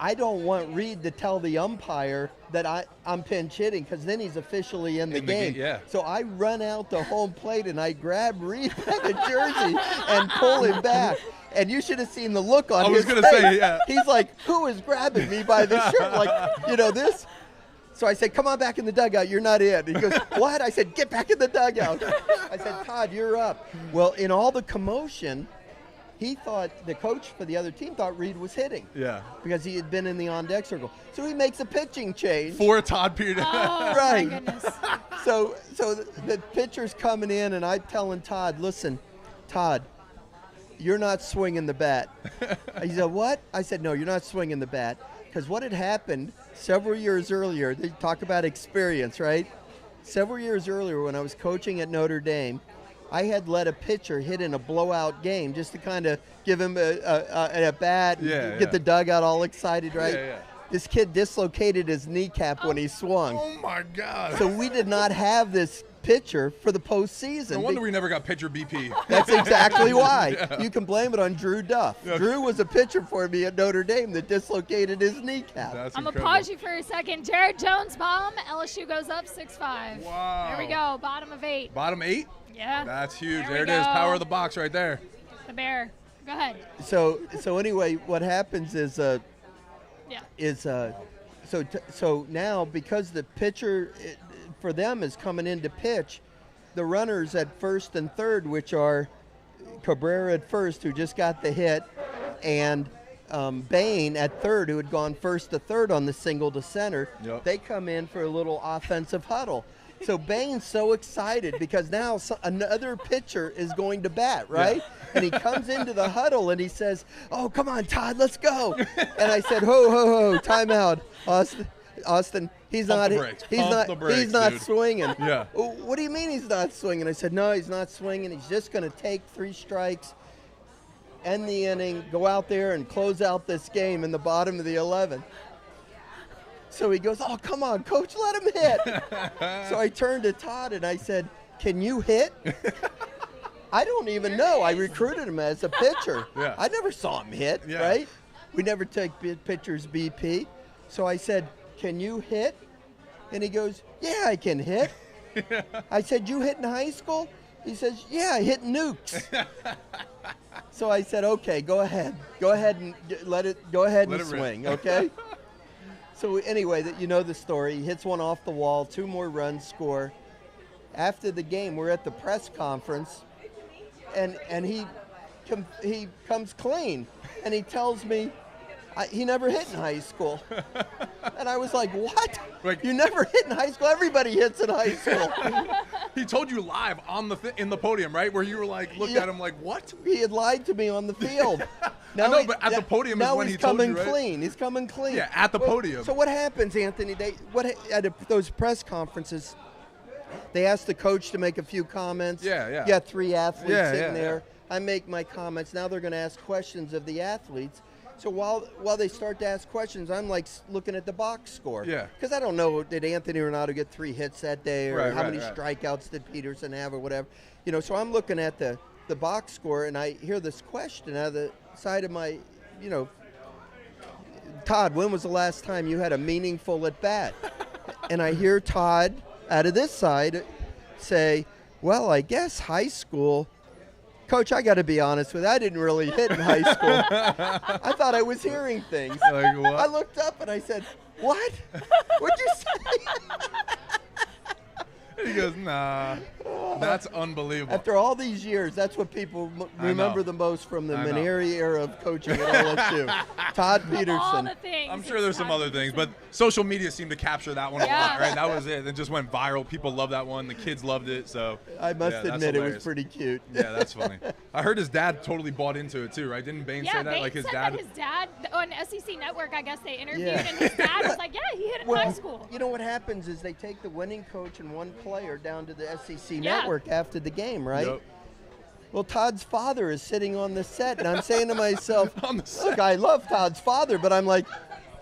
I don't want Reed to tell the umpire that I'm pinch hitting because then he's officially in the game. So I run out to home plate, and I grab Reed by the jersey and pull him back. And you should have seen the look on his face. I was going to say, He's like, who is grabbing me by the shirt? Like, this. So I said, come on back in the dugout. You're not in. He goes, what? I said, get back in the dugout. I said, Todd, you're up. Well, in all the commotion, he thought, the coach for the other team thought Reed was hitting. Because he had been in the on-deck circle. So he makes a pitching change. For Todd Peterson. Right. My goodness. So the pitcher's coming in, and I'm telling Todd, listen, Todd, you're not swinging the bat. He said, what? I said, no, you're not swinging the bat. Because what had happened several years earlier, they talk about experience, right? Several years earlier when I was coaching at Notre Dame, I had let a pitcher hit in a blowout game just to kind of give him a bat and get the dugout all excited, right? This kid dislocated his kneecap when he swung. Oh, my God. So we did not have this pitcher for the postseason. No wonder we never got pitcher BP. That's exactly why. You can blame it on Drew Duff. Drew was a pitcher for me at Notre Dame that dislocated his kneecap. I'm going to pause you for a second. Jared Jones bomb. LSU goes up 6-5. Wow. There we go. Bottom of 8. Bottom 8? Yeah. That's huge. There it is. Power of the box right there. The Bear. Go ahead. So anyway, what happens is so now because the pitcher for them is coming in to pitch, the runners at first and third, which are Cabrera at first, who just got the hit, and Bain at third, who had gone first to third on the single to center, they come in for a little offensive huddle. So Bain's so excited because now another pitcher is going to bat, right? And he comes into the huddle and he says, oh, come on, Todd, let's go. And I said, ho, timeout, Austin. He's not swinging. What do you mean he's not swinging? I said, no, he's not swinging. He's just going to take 3 strikes, end the inning, go out there and close out this game in the bottom of the 11th. So he goes, oh, come on, coach, let him hit. So I turned to Todd and I said, can you hit? I don't even know. I recruited him as a pitcher. I never saw him hit, right? We never take pitchers BP. So I said, can you hit? And he goes, yeah, I can hit. I said, you hit in high school? He says, yeah, I hit nukes. So I said, okay, go ahead and swing, okay? So anyway, you know the story. He hits one off the wall, 2 more runs score. After the game, we're at the press conference, and he comes clean, and he tells me he never hit in high school. And I was like, what? You never hit in high school? Everybody hits in high school. He told you live in the podium, right? Where you were like, looked at him like, what? He had lied to me on the field. Now I know, but at the podium is when he told you, right? Now he's coming clean. He's coming clean. Yeah, at the podium. So what happens, Anthony? At those press conferences, they ask the coach to make a few comments. You got 3 athletes sitting there. I make my comments. Now they're going to ask questions of the athletes. So while they start to ask questions, I'm like looking at the box score. Because I don't know, did Anthony Ronaldo get 3 hits that day, or how many strikeouts did Peterson have, or whatever. So I'm looking at the box score, and I hear this question out of the side of my, Todd, when was the last time you had a meaningful at bat? And I hear Todd out of this side say, well, I guess high school. Coach, I got to be honest with you. I didn't really hit in high school. I thought I was hearing things. Like what? I looked up and I said, what? What'd you say? goes, nah. That's unbelievable. After all these years, that's what people remember the most from the Mainieri era of coaching at LSU. Todd Peterson. All the things. I'm sure there's some other things, but social media seemed to capture that one a lot, right? That was it. It just went viral. People loved that one. The kids loved it. So I must admit, it was pretty cute. Yeah, that's funny. I heard his dad totally bought into it too, right? Didn't Bain say that? Bain like his said dad. That his dad on SEC Network, I guess they interviewed, and his dad was like, "Yeah, he hit in high school." You know what happens is they take the winning coach and one player down to the SEC Network after the game, right? Yep. Well, Todd's father is sitting on the set, and I'm saying to myself, look, I love Todd's father, but I'm like,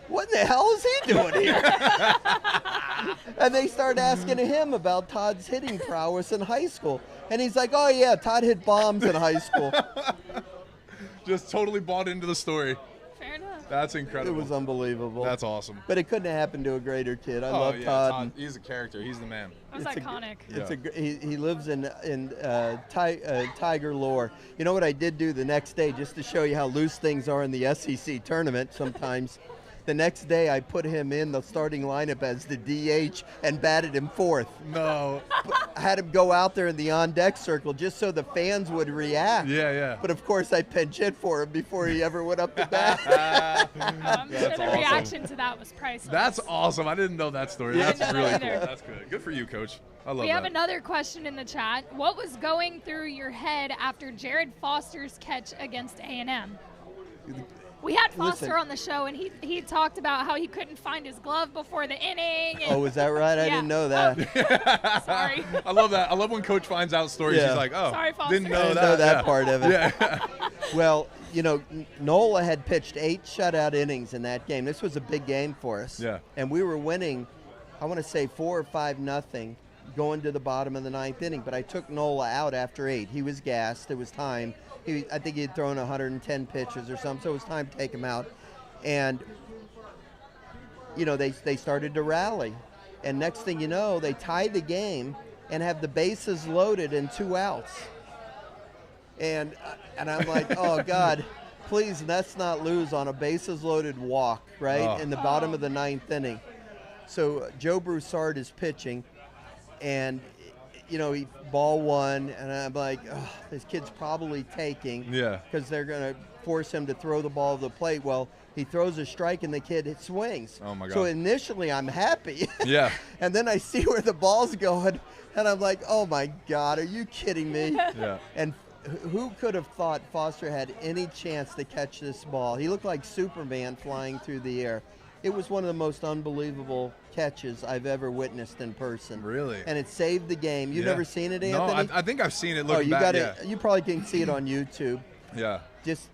what in the hell is he doing here? And they start asking him about Todd's hitting prowess in high school. And he's like, oh, yeah, Todd hit bombs in high school. Just totally bought into the story. Fair enough. That's incredible. It was unbelievable. That's awesome. But it couldn't have happened to a greater kid. I love Todd. He's a character. He's the man. It was iconic. He lives in Tiger lore. You know what I did do the next day, just to show you how loose things are in the SEC tournament sometimes? The next day, I put him in the starting lineup as the DH and batted him fourth. No. I had him go out there in the on-deck circle just so the fans would react. Yeah. But, of course, I pinch hit for him before he ever went up to bat. I'm sure the reaction to that was priceless. That's awesome. I didn't know that story. Yeah. That's really cool. That's good. Good for you, Coach. I love that. We have another question in the chat. What was going through your head after Jared Foster's catch against A&M? We had Foster on the show, and he talked about how he couldn't find his glove before the inning. Oh, is that right? I didn't know that. Oh, sorry. I love that. I love when Coach finds out stories. He's like, oh, sorry, Foster. Didn't know that part of it. Yeah. Well, you know, Nola had pitched 8 shutout innings in that game. This was a big game for us. Yeah. And we were winning, I want to say 4 or 5-0 going to the bottom of the 9th inning. But I took Nola out after 8. He was gassed. It was time. I think he had thrown 110 pitches or something, so it was time to take him out. And, you know, they started to rally. And next thing you know, they tie the game and have the bases loaded and 2 outs. And I'm like, oh, God, please, let's not lose on a bases-loaded walk, right, in the bottom of the 9th inning. So Joe Broussard is pitching, and you know, he ball 1, and I'm like, oh, this kid's probably taking. Yeah. Because they're going to force him to throw the ball to the plate. Well, he throws a strike, and the kid swings. Oh, my God. So initially, I'm happy. Yeah. And then I see where the ball's going, and I'm like, oh, my God, are you kidding me? Yeah. And who could have thought Foster had any chance to catch this ball? He looked like Superman flying through the air. It was one of the most unbelievable catches I've ever witnessed in person. Really? And it saved the game. You've never seen it, Anthony? No, I think I've seen it looking back. You probably can see it on YouTube. Yeah. Just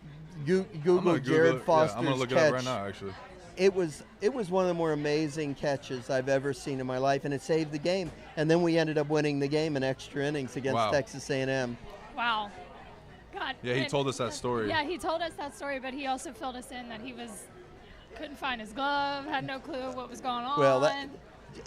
Google Jared Foster's catch. I'm going to look it up right now, actually. It was one of the more amazing catches I've ever seen in my life, and it saved the game. And then we ended up winning the game in extra innings against Texas A&M. Wow. God. Yeah, he told us that story. Yeah, he told us that story, but he also filled us in that he couldn't find his glove, had no clue what was going on. Well,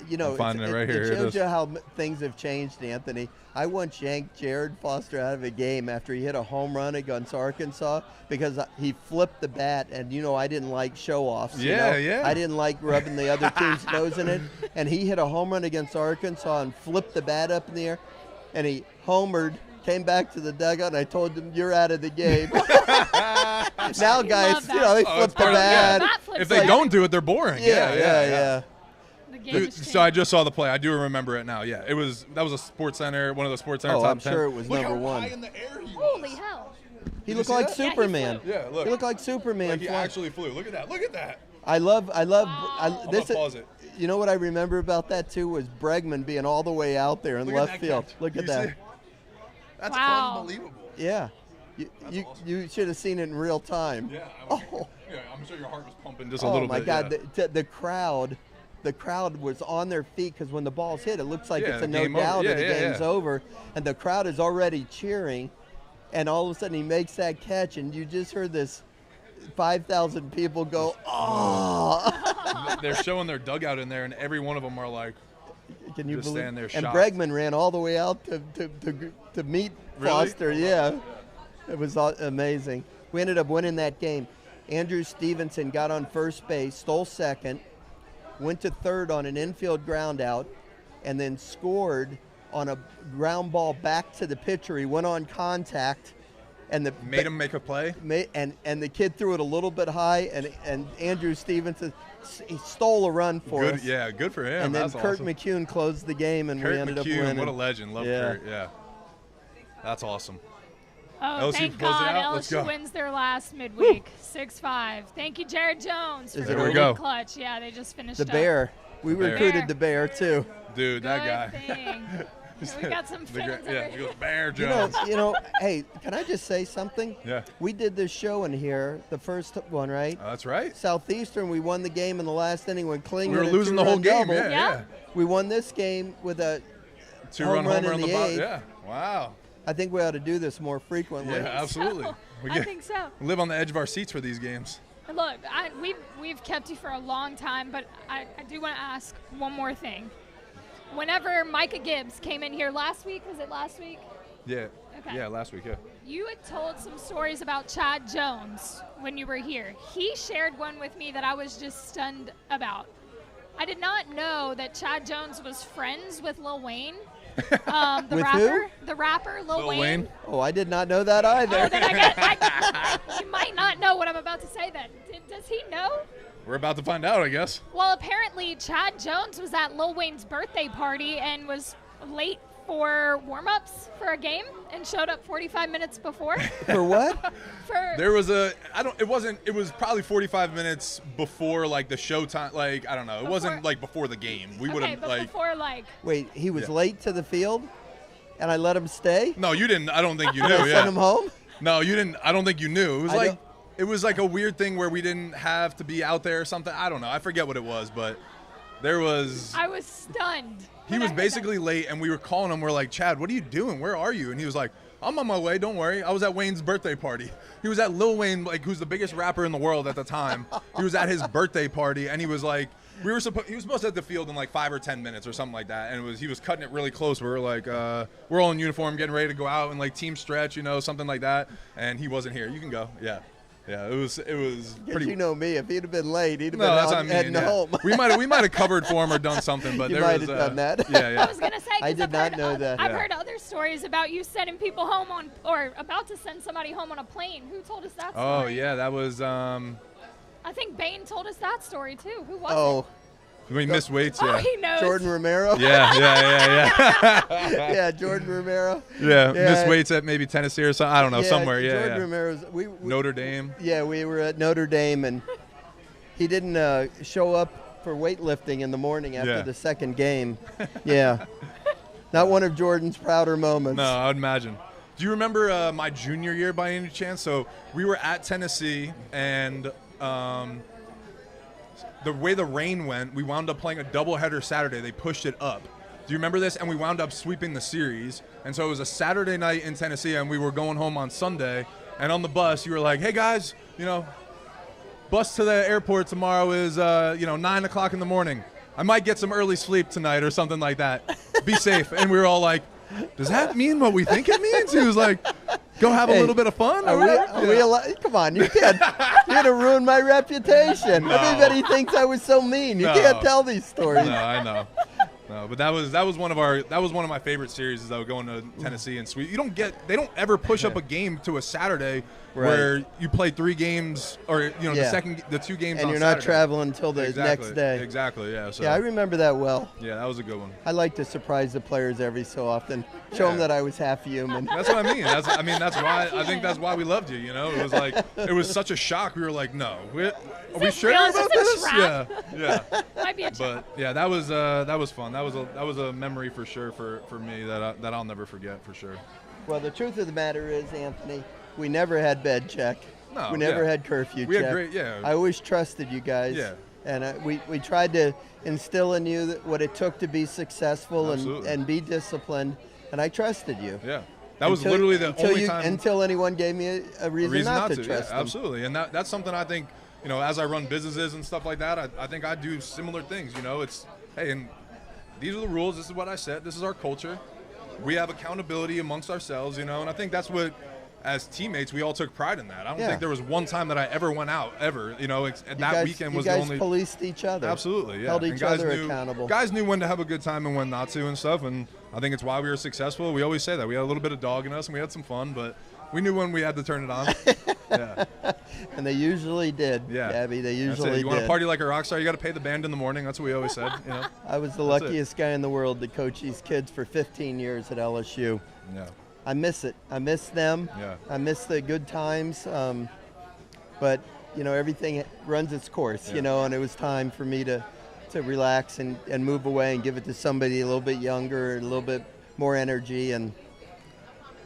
you know, it shows you how things have changed, Anthony. I once yanked Jared Foster out of a game after he hit a home run against Arkansas because he flipped the bat, and, you know, I didn't like show-offs. Yeah. I didn't like rubbing the other team's nose in it, and he hit a home run against Arkansas and flipped the bat up in the air, and he homered, came back to the dugout, and I told him, you're out of the game. Now, guys, you know, they flip the bat. If they don't do it, they're boring. Yeah. Dude, so I just saw the play. I do remember it now. Yeah, that was a Sports Center, one of the Sports Center top 10. I'm sure it was number 1. High in the air he Holy hell! He looked like Superman. Yeah, look. He looked like Superman. Like he actually flew. Look at that. Look at that. I love. I'm gonna pause it. You know what I remember about that too was Bregman being all the way out there in left field. Look at that. That's unbelievable. Yeah. You should have seen it in real time. Yeah. I'm sure your heart was pumping just a little bit. Oh my God! Yeah. The crowd was on their feet because when the ball's hit, it looks like it's a no doubt that the game's over, and the crowd is already cheering, and all of a sudden he makes that catch, and you just heard this 5,000 people go, oh! They're showing their dugout in there, and every one of them are like, can you believe? Stand there and shocked. Bregman ran all the way out to meet Foster. Really? Yeah, it was amazing. We ended up winning that game. Andrew Stevenson got on first base, stole second, went to third on an infield ground out, and then scored on a ground ball back to the pitcher. He went on contact, and made him make a play. And the kid threw it a little bit high, and Andrew Stevenson, he stole a run for us. Yeah, good for him. And then That's Kurt awesome. McCune closed the game, and we ended up winning. What a legend. Love Kurt. Yeah. That's awesome. Oh, LSU thank close it God out. Let's LSU go. wins their last midweek, 6-5. Thank you, Jared Jones, for the There we go. clutch. Yeah, they just finished The up. Bear. We Bear. recruited the Bear, too. Dude, that guy. Thing. We got some fans Yeah, over he here. goes, Bear Jones. Hey, can I just say something? Yeah. We did this show in here, the first one, right? That's right. Southeastern, we won the game in the last inning when Kling We were hit a losing the whole two-run game. double. Yeah. We won this game with a Two-run home run homer in on the the bottom. eighth. Yeah. Wow. I think we ought to do this more frequently. Yeah, absolutely. I think so. We live on the edge of our seats for these games. Look, we've kept you for a long time, but I do want to ask one more thing. Whenever Micah Gibbs came in here last week, was it last week? Yeah. Okay. Yeah, last week, yeah. You had told some stories about Chad Jones when you were here. He shared one with me that I was just stunned about. I did not know that Chad Jones was friends with Lil Wayne. The With rapper, who? the rapper Lil Wayne. Oh, I did not know that either. Oh, then you might not know what I'm about to say then. Does he know? We're about to find out, I guess. Well, apparently Chad Jones was at Lil Wayne's birthday party and was late for warm-ups for a game and showed up 45 minutes before. For what? There was it was probably 45 minutes before like the show time, like I don't know. It wasn't like before the game. We would have before like Wait, he was late to the field and I let him stay? No, you didn't. I don't think you knew. I sent him home? No, you didn't. I don't think you knew. It was like a weird thing where we didn't have to be out there or something. I don't know. I forget what it was, but there was. I was stunned. He was basically late, and we were calling him. We're like, Chad, what are you doing? Where are you? And he was like, I'm on my way. Don't worry. I was at Wayne's birthday party. He was at Lil Wayne, like who's the biggest rapper in the world at the time. He was at his birthday party, and he was like, he was supposed to hit the field in like 5 or 10 minutes or something like that. And he was cutting it really close. We were like, we're all in uniform, getting ready to go out and like team stretch, something like that. And he wasn't here. You can go. Yeah. Yeah, it was pretty. You know me. If he'd have been late, he'd have been heading home. we might have covered for him or done something, but you there might was have done that. Yeah. I was gonna say. I did not know that. I've heard other stories about you sending people home or about to send somebody home on a plane. Who told us that story? Oh yeah, that was. I think Bain told us that story too. Who was it? We missed weights, Oh, yeah. he knows. Jordan Romero. Yeah. Yeah, Jordan Romero. Yeah, missed weights at maybe Tennessee or something. I don't know, somewhere. Yeah, Jordan Romero's. We Notre Dame. Yeah, we were at Notre Dame, and he didn't show up for weightlifting in the morning after the second game. Yeah, not one of Jordan's prouder moments. No, I would imagine. Do you remember my junior year by any chance? So we were at Tennessee, and the way the rain went, we wound up playing a doubleheader Saturday. They pushed it up. Do you remember this? And we wound up sweeping the series. And so it was a Saturday night in Tennessee, and we were going home on Sunday. And on the bus, you were like, hey, guys, bus to the airport tomorrow is, 9 o'clock in the morning. I might get some early sleep tonight or something like that. Be safe. And we were all like, does that mean what we think it means? He was like, go have a little bit of fun. Come on, you can't. You're gonna ruin my reputation. No. Everybody thinks I was so mean. You can't tell these stories. No, I know. No, but that was one of my favorite series, though, going to Tennessee and sweep. They don't ever push up a game to a Saturday where you play 3 games or the 2 games and on you're Saturday. not traveling until the next day. Exactly, yeah. So, yeah, I remember that well. Yeah, that was a good one. I like to surprise the players every so often, show them that I was half human. That's what I mean. I think that's why we loved you. It was like it was such a shock. We were like, no, are we sure about this? Yeah. Might be a trap. But yeah, that was fun. That was a memory for sure for me that I'll never forget for sure. Well, the truth of the matter is, Anthony, we never had bed check. No, we never had curfew check. We had great, I always trusted you guys. Yeah. And we tried to instill in you what it took to be successful and be disciplined, and I trusted you. Yeah. That was literally the only time. Until anyone gave me a reason not to trust them. Absolutely. And that's something I think, as I run businesses and stuff like that, I think I do similar things. It's, hey, and these are the rules. This is what I said. This is our culture. We have accountability amongst ourselves, and I think that's what as teammates, we all took pride in that. I don't Yeah. think there was one time that I ever went out, ever. You know, weekend was you the guys only. policed each other. Absolutely, yeah. Held And each guys other knew, accountable. Guys knew when to have a good time and when not to and stuff, and I think it's why we were successful. We always say that. We had a little bit of dog in us, and we had some fun, but we knew when we had to turn it on. Yeah. And they usually did, Yeah. Gabby. They That's usually it. You want did. to party like a rock star, you got to pay the band in the morning. That's what we always said. You know? I was the That's it. luckiest guy in the world to coach these kids for 15 years at LSU. Yeah. I miss it. I miss them. Yeah. I miss the good times. But, you know, everything runs its course, Yeah. you know, and it was time for me to relax and move away and give it to somebody a little bit younger, a little bit more energy, and,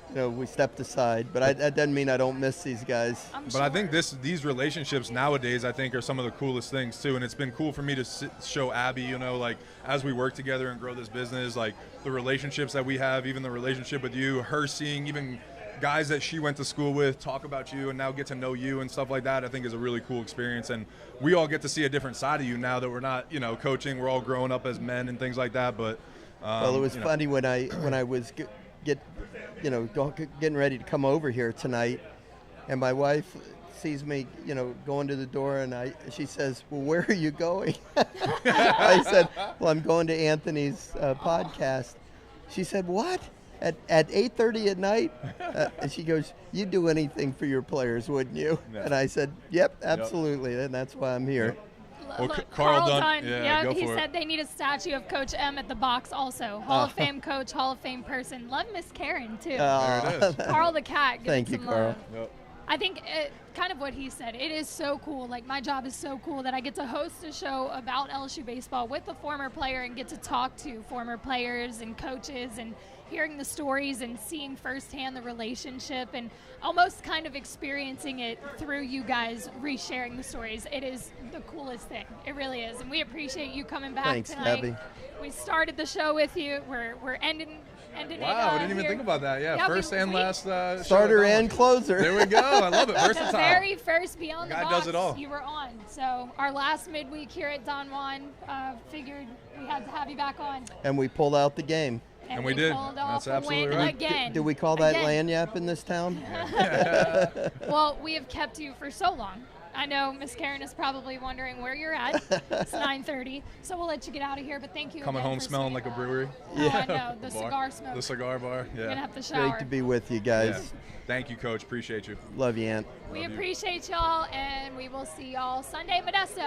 you know, we stepped aside. But that doesn't mean I don't miss these guys. But I think these relationships nowadays, I think, are some of the coolest things too. And it's been cool for me to show Abby, you know, like as we work together and grow this business, like the relationships that we have, even the relationship with you, her seeing even guys that she went to school with talk about you and now get to know you and stuff like that, I think is a really cool experience. And we all get to see a different side of you now that we're not, you know, coaching. We're all growing up as men and things like that. But well, it was funny when I was getting ready to come over here tonight, and my wife sees me, you know, going to the door, and she says, "Well, where are you going?" I said, "Well, I'm going to Anthony's podcast." She said, "What? At 8:30 at night?" And she goes, "You'd do anything for your players, wouldn't you?" Yeah. And I said, "Yep, absolutely," and that's why I'm here. Yep. Well, Look, Carl Dunn, Dunn, yeah, go he for it. said they need a statue of Coach M at the box also. Hall of Fame coach, Hall of Fame person. Love Miss Karen, too. There it is. Carl the cat. Give Thank it you, some Carl. love. Yep. I think kind of what he said, it is so cool. Like, my job is so cool that I get to host a show about LSU baseball with a former player and get to talk to former players and coaches and hearing the stories and seeing firsthand the relationship and almost kind of experiencing it through you guys resharing the stories. It is the coolest thing. It really is. And we appreciate you coming back Thanks, tonight. Gabby. We started the show with you. We're ending it. Wow, I didn't even here. think about that. Yeah, first and last. show Starter at and Dawn. closer. There we go. I love it. The Versatile. very first Beyond the Guy Box does it all. you were on. So our last midweek here at Don Juan, figured we had to have you back on. And we pulled out the game. And we did. Pulled off That's a absolutely win right. again. Do we call that Again. lanyap in this town? Well, we have kept you for so long. I know Miss Karen is probably wondering where you're at. It's 9:30, so we'll let you get out of here. But thank you. Coming again home for smelling swinging like a by. brewery. Oh, I know the Bar. cigar smoke. The cigar bar. You're gonna Yeah. have to shower. Great to be with you guys. Yeah. Thank you, Coach. Appreciate you. Love you, Aunt. We Love you. appreciate y'all, and we will see y'all Sunday, Modesto.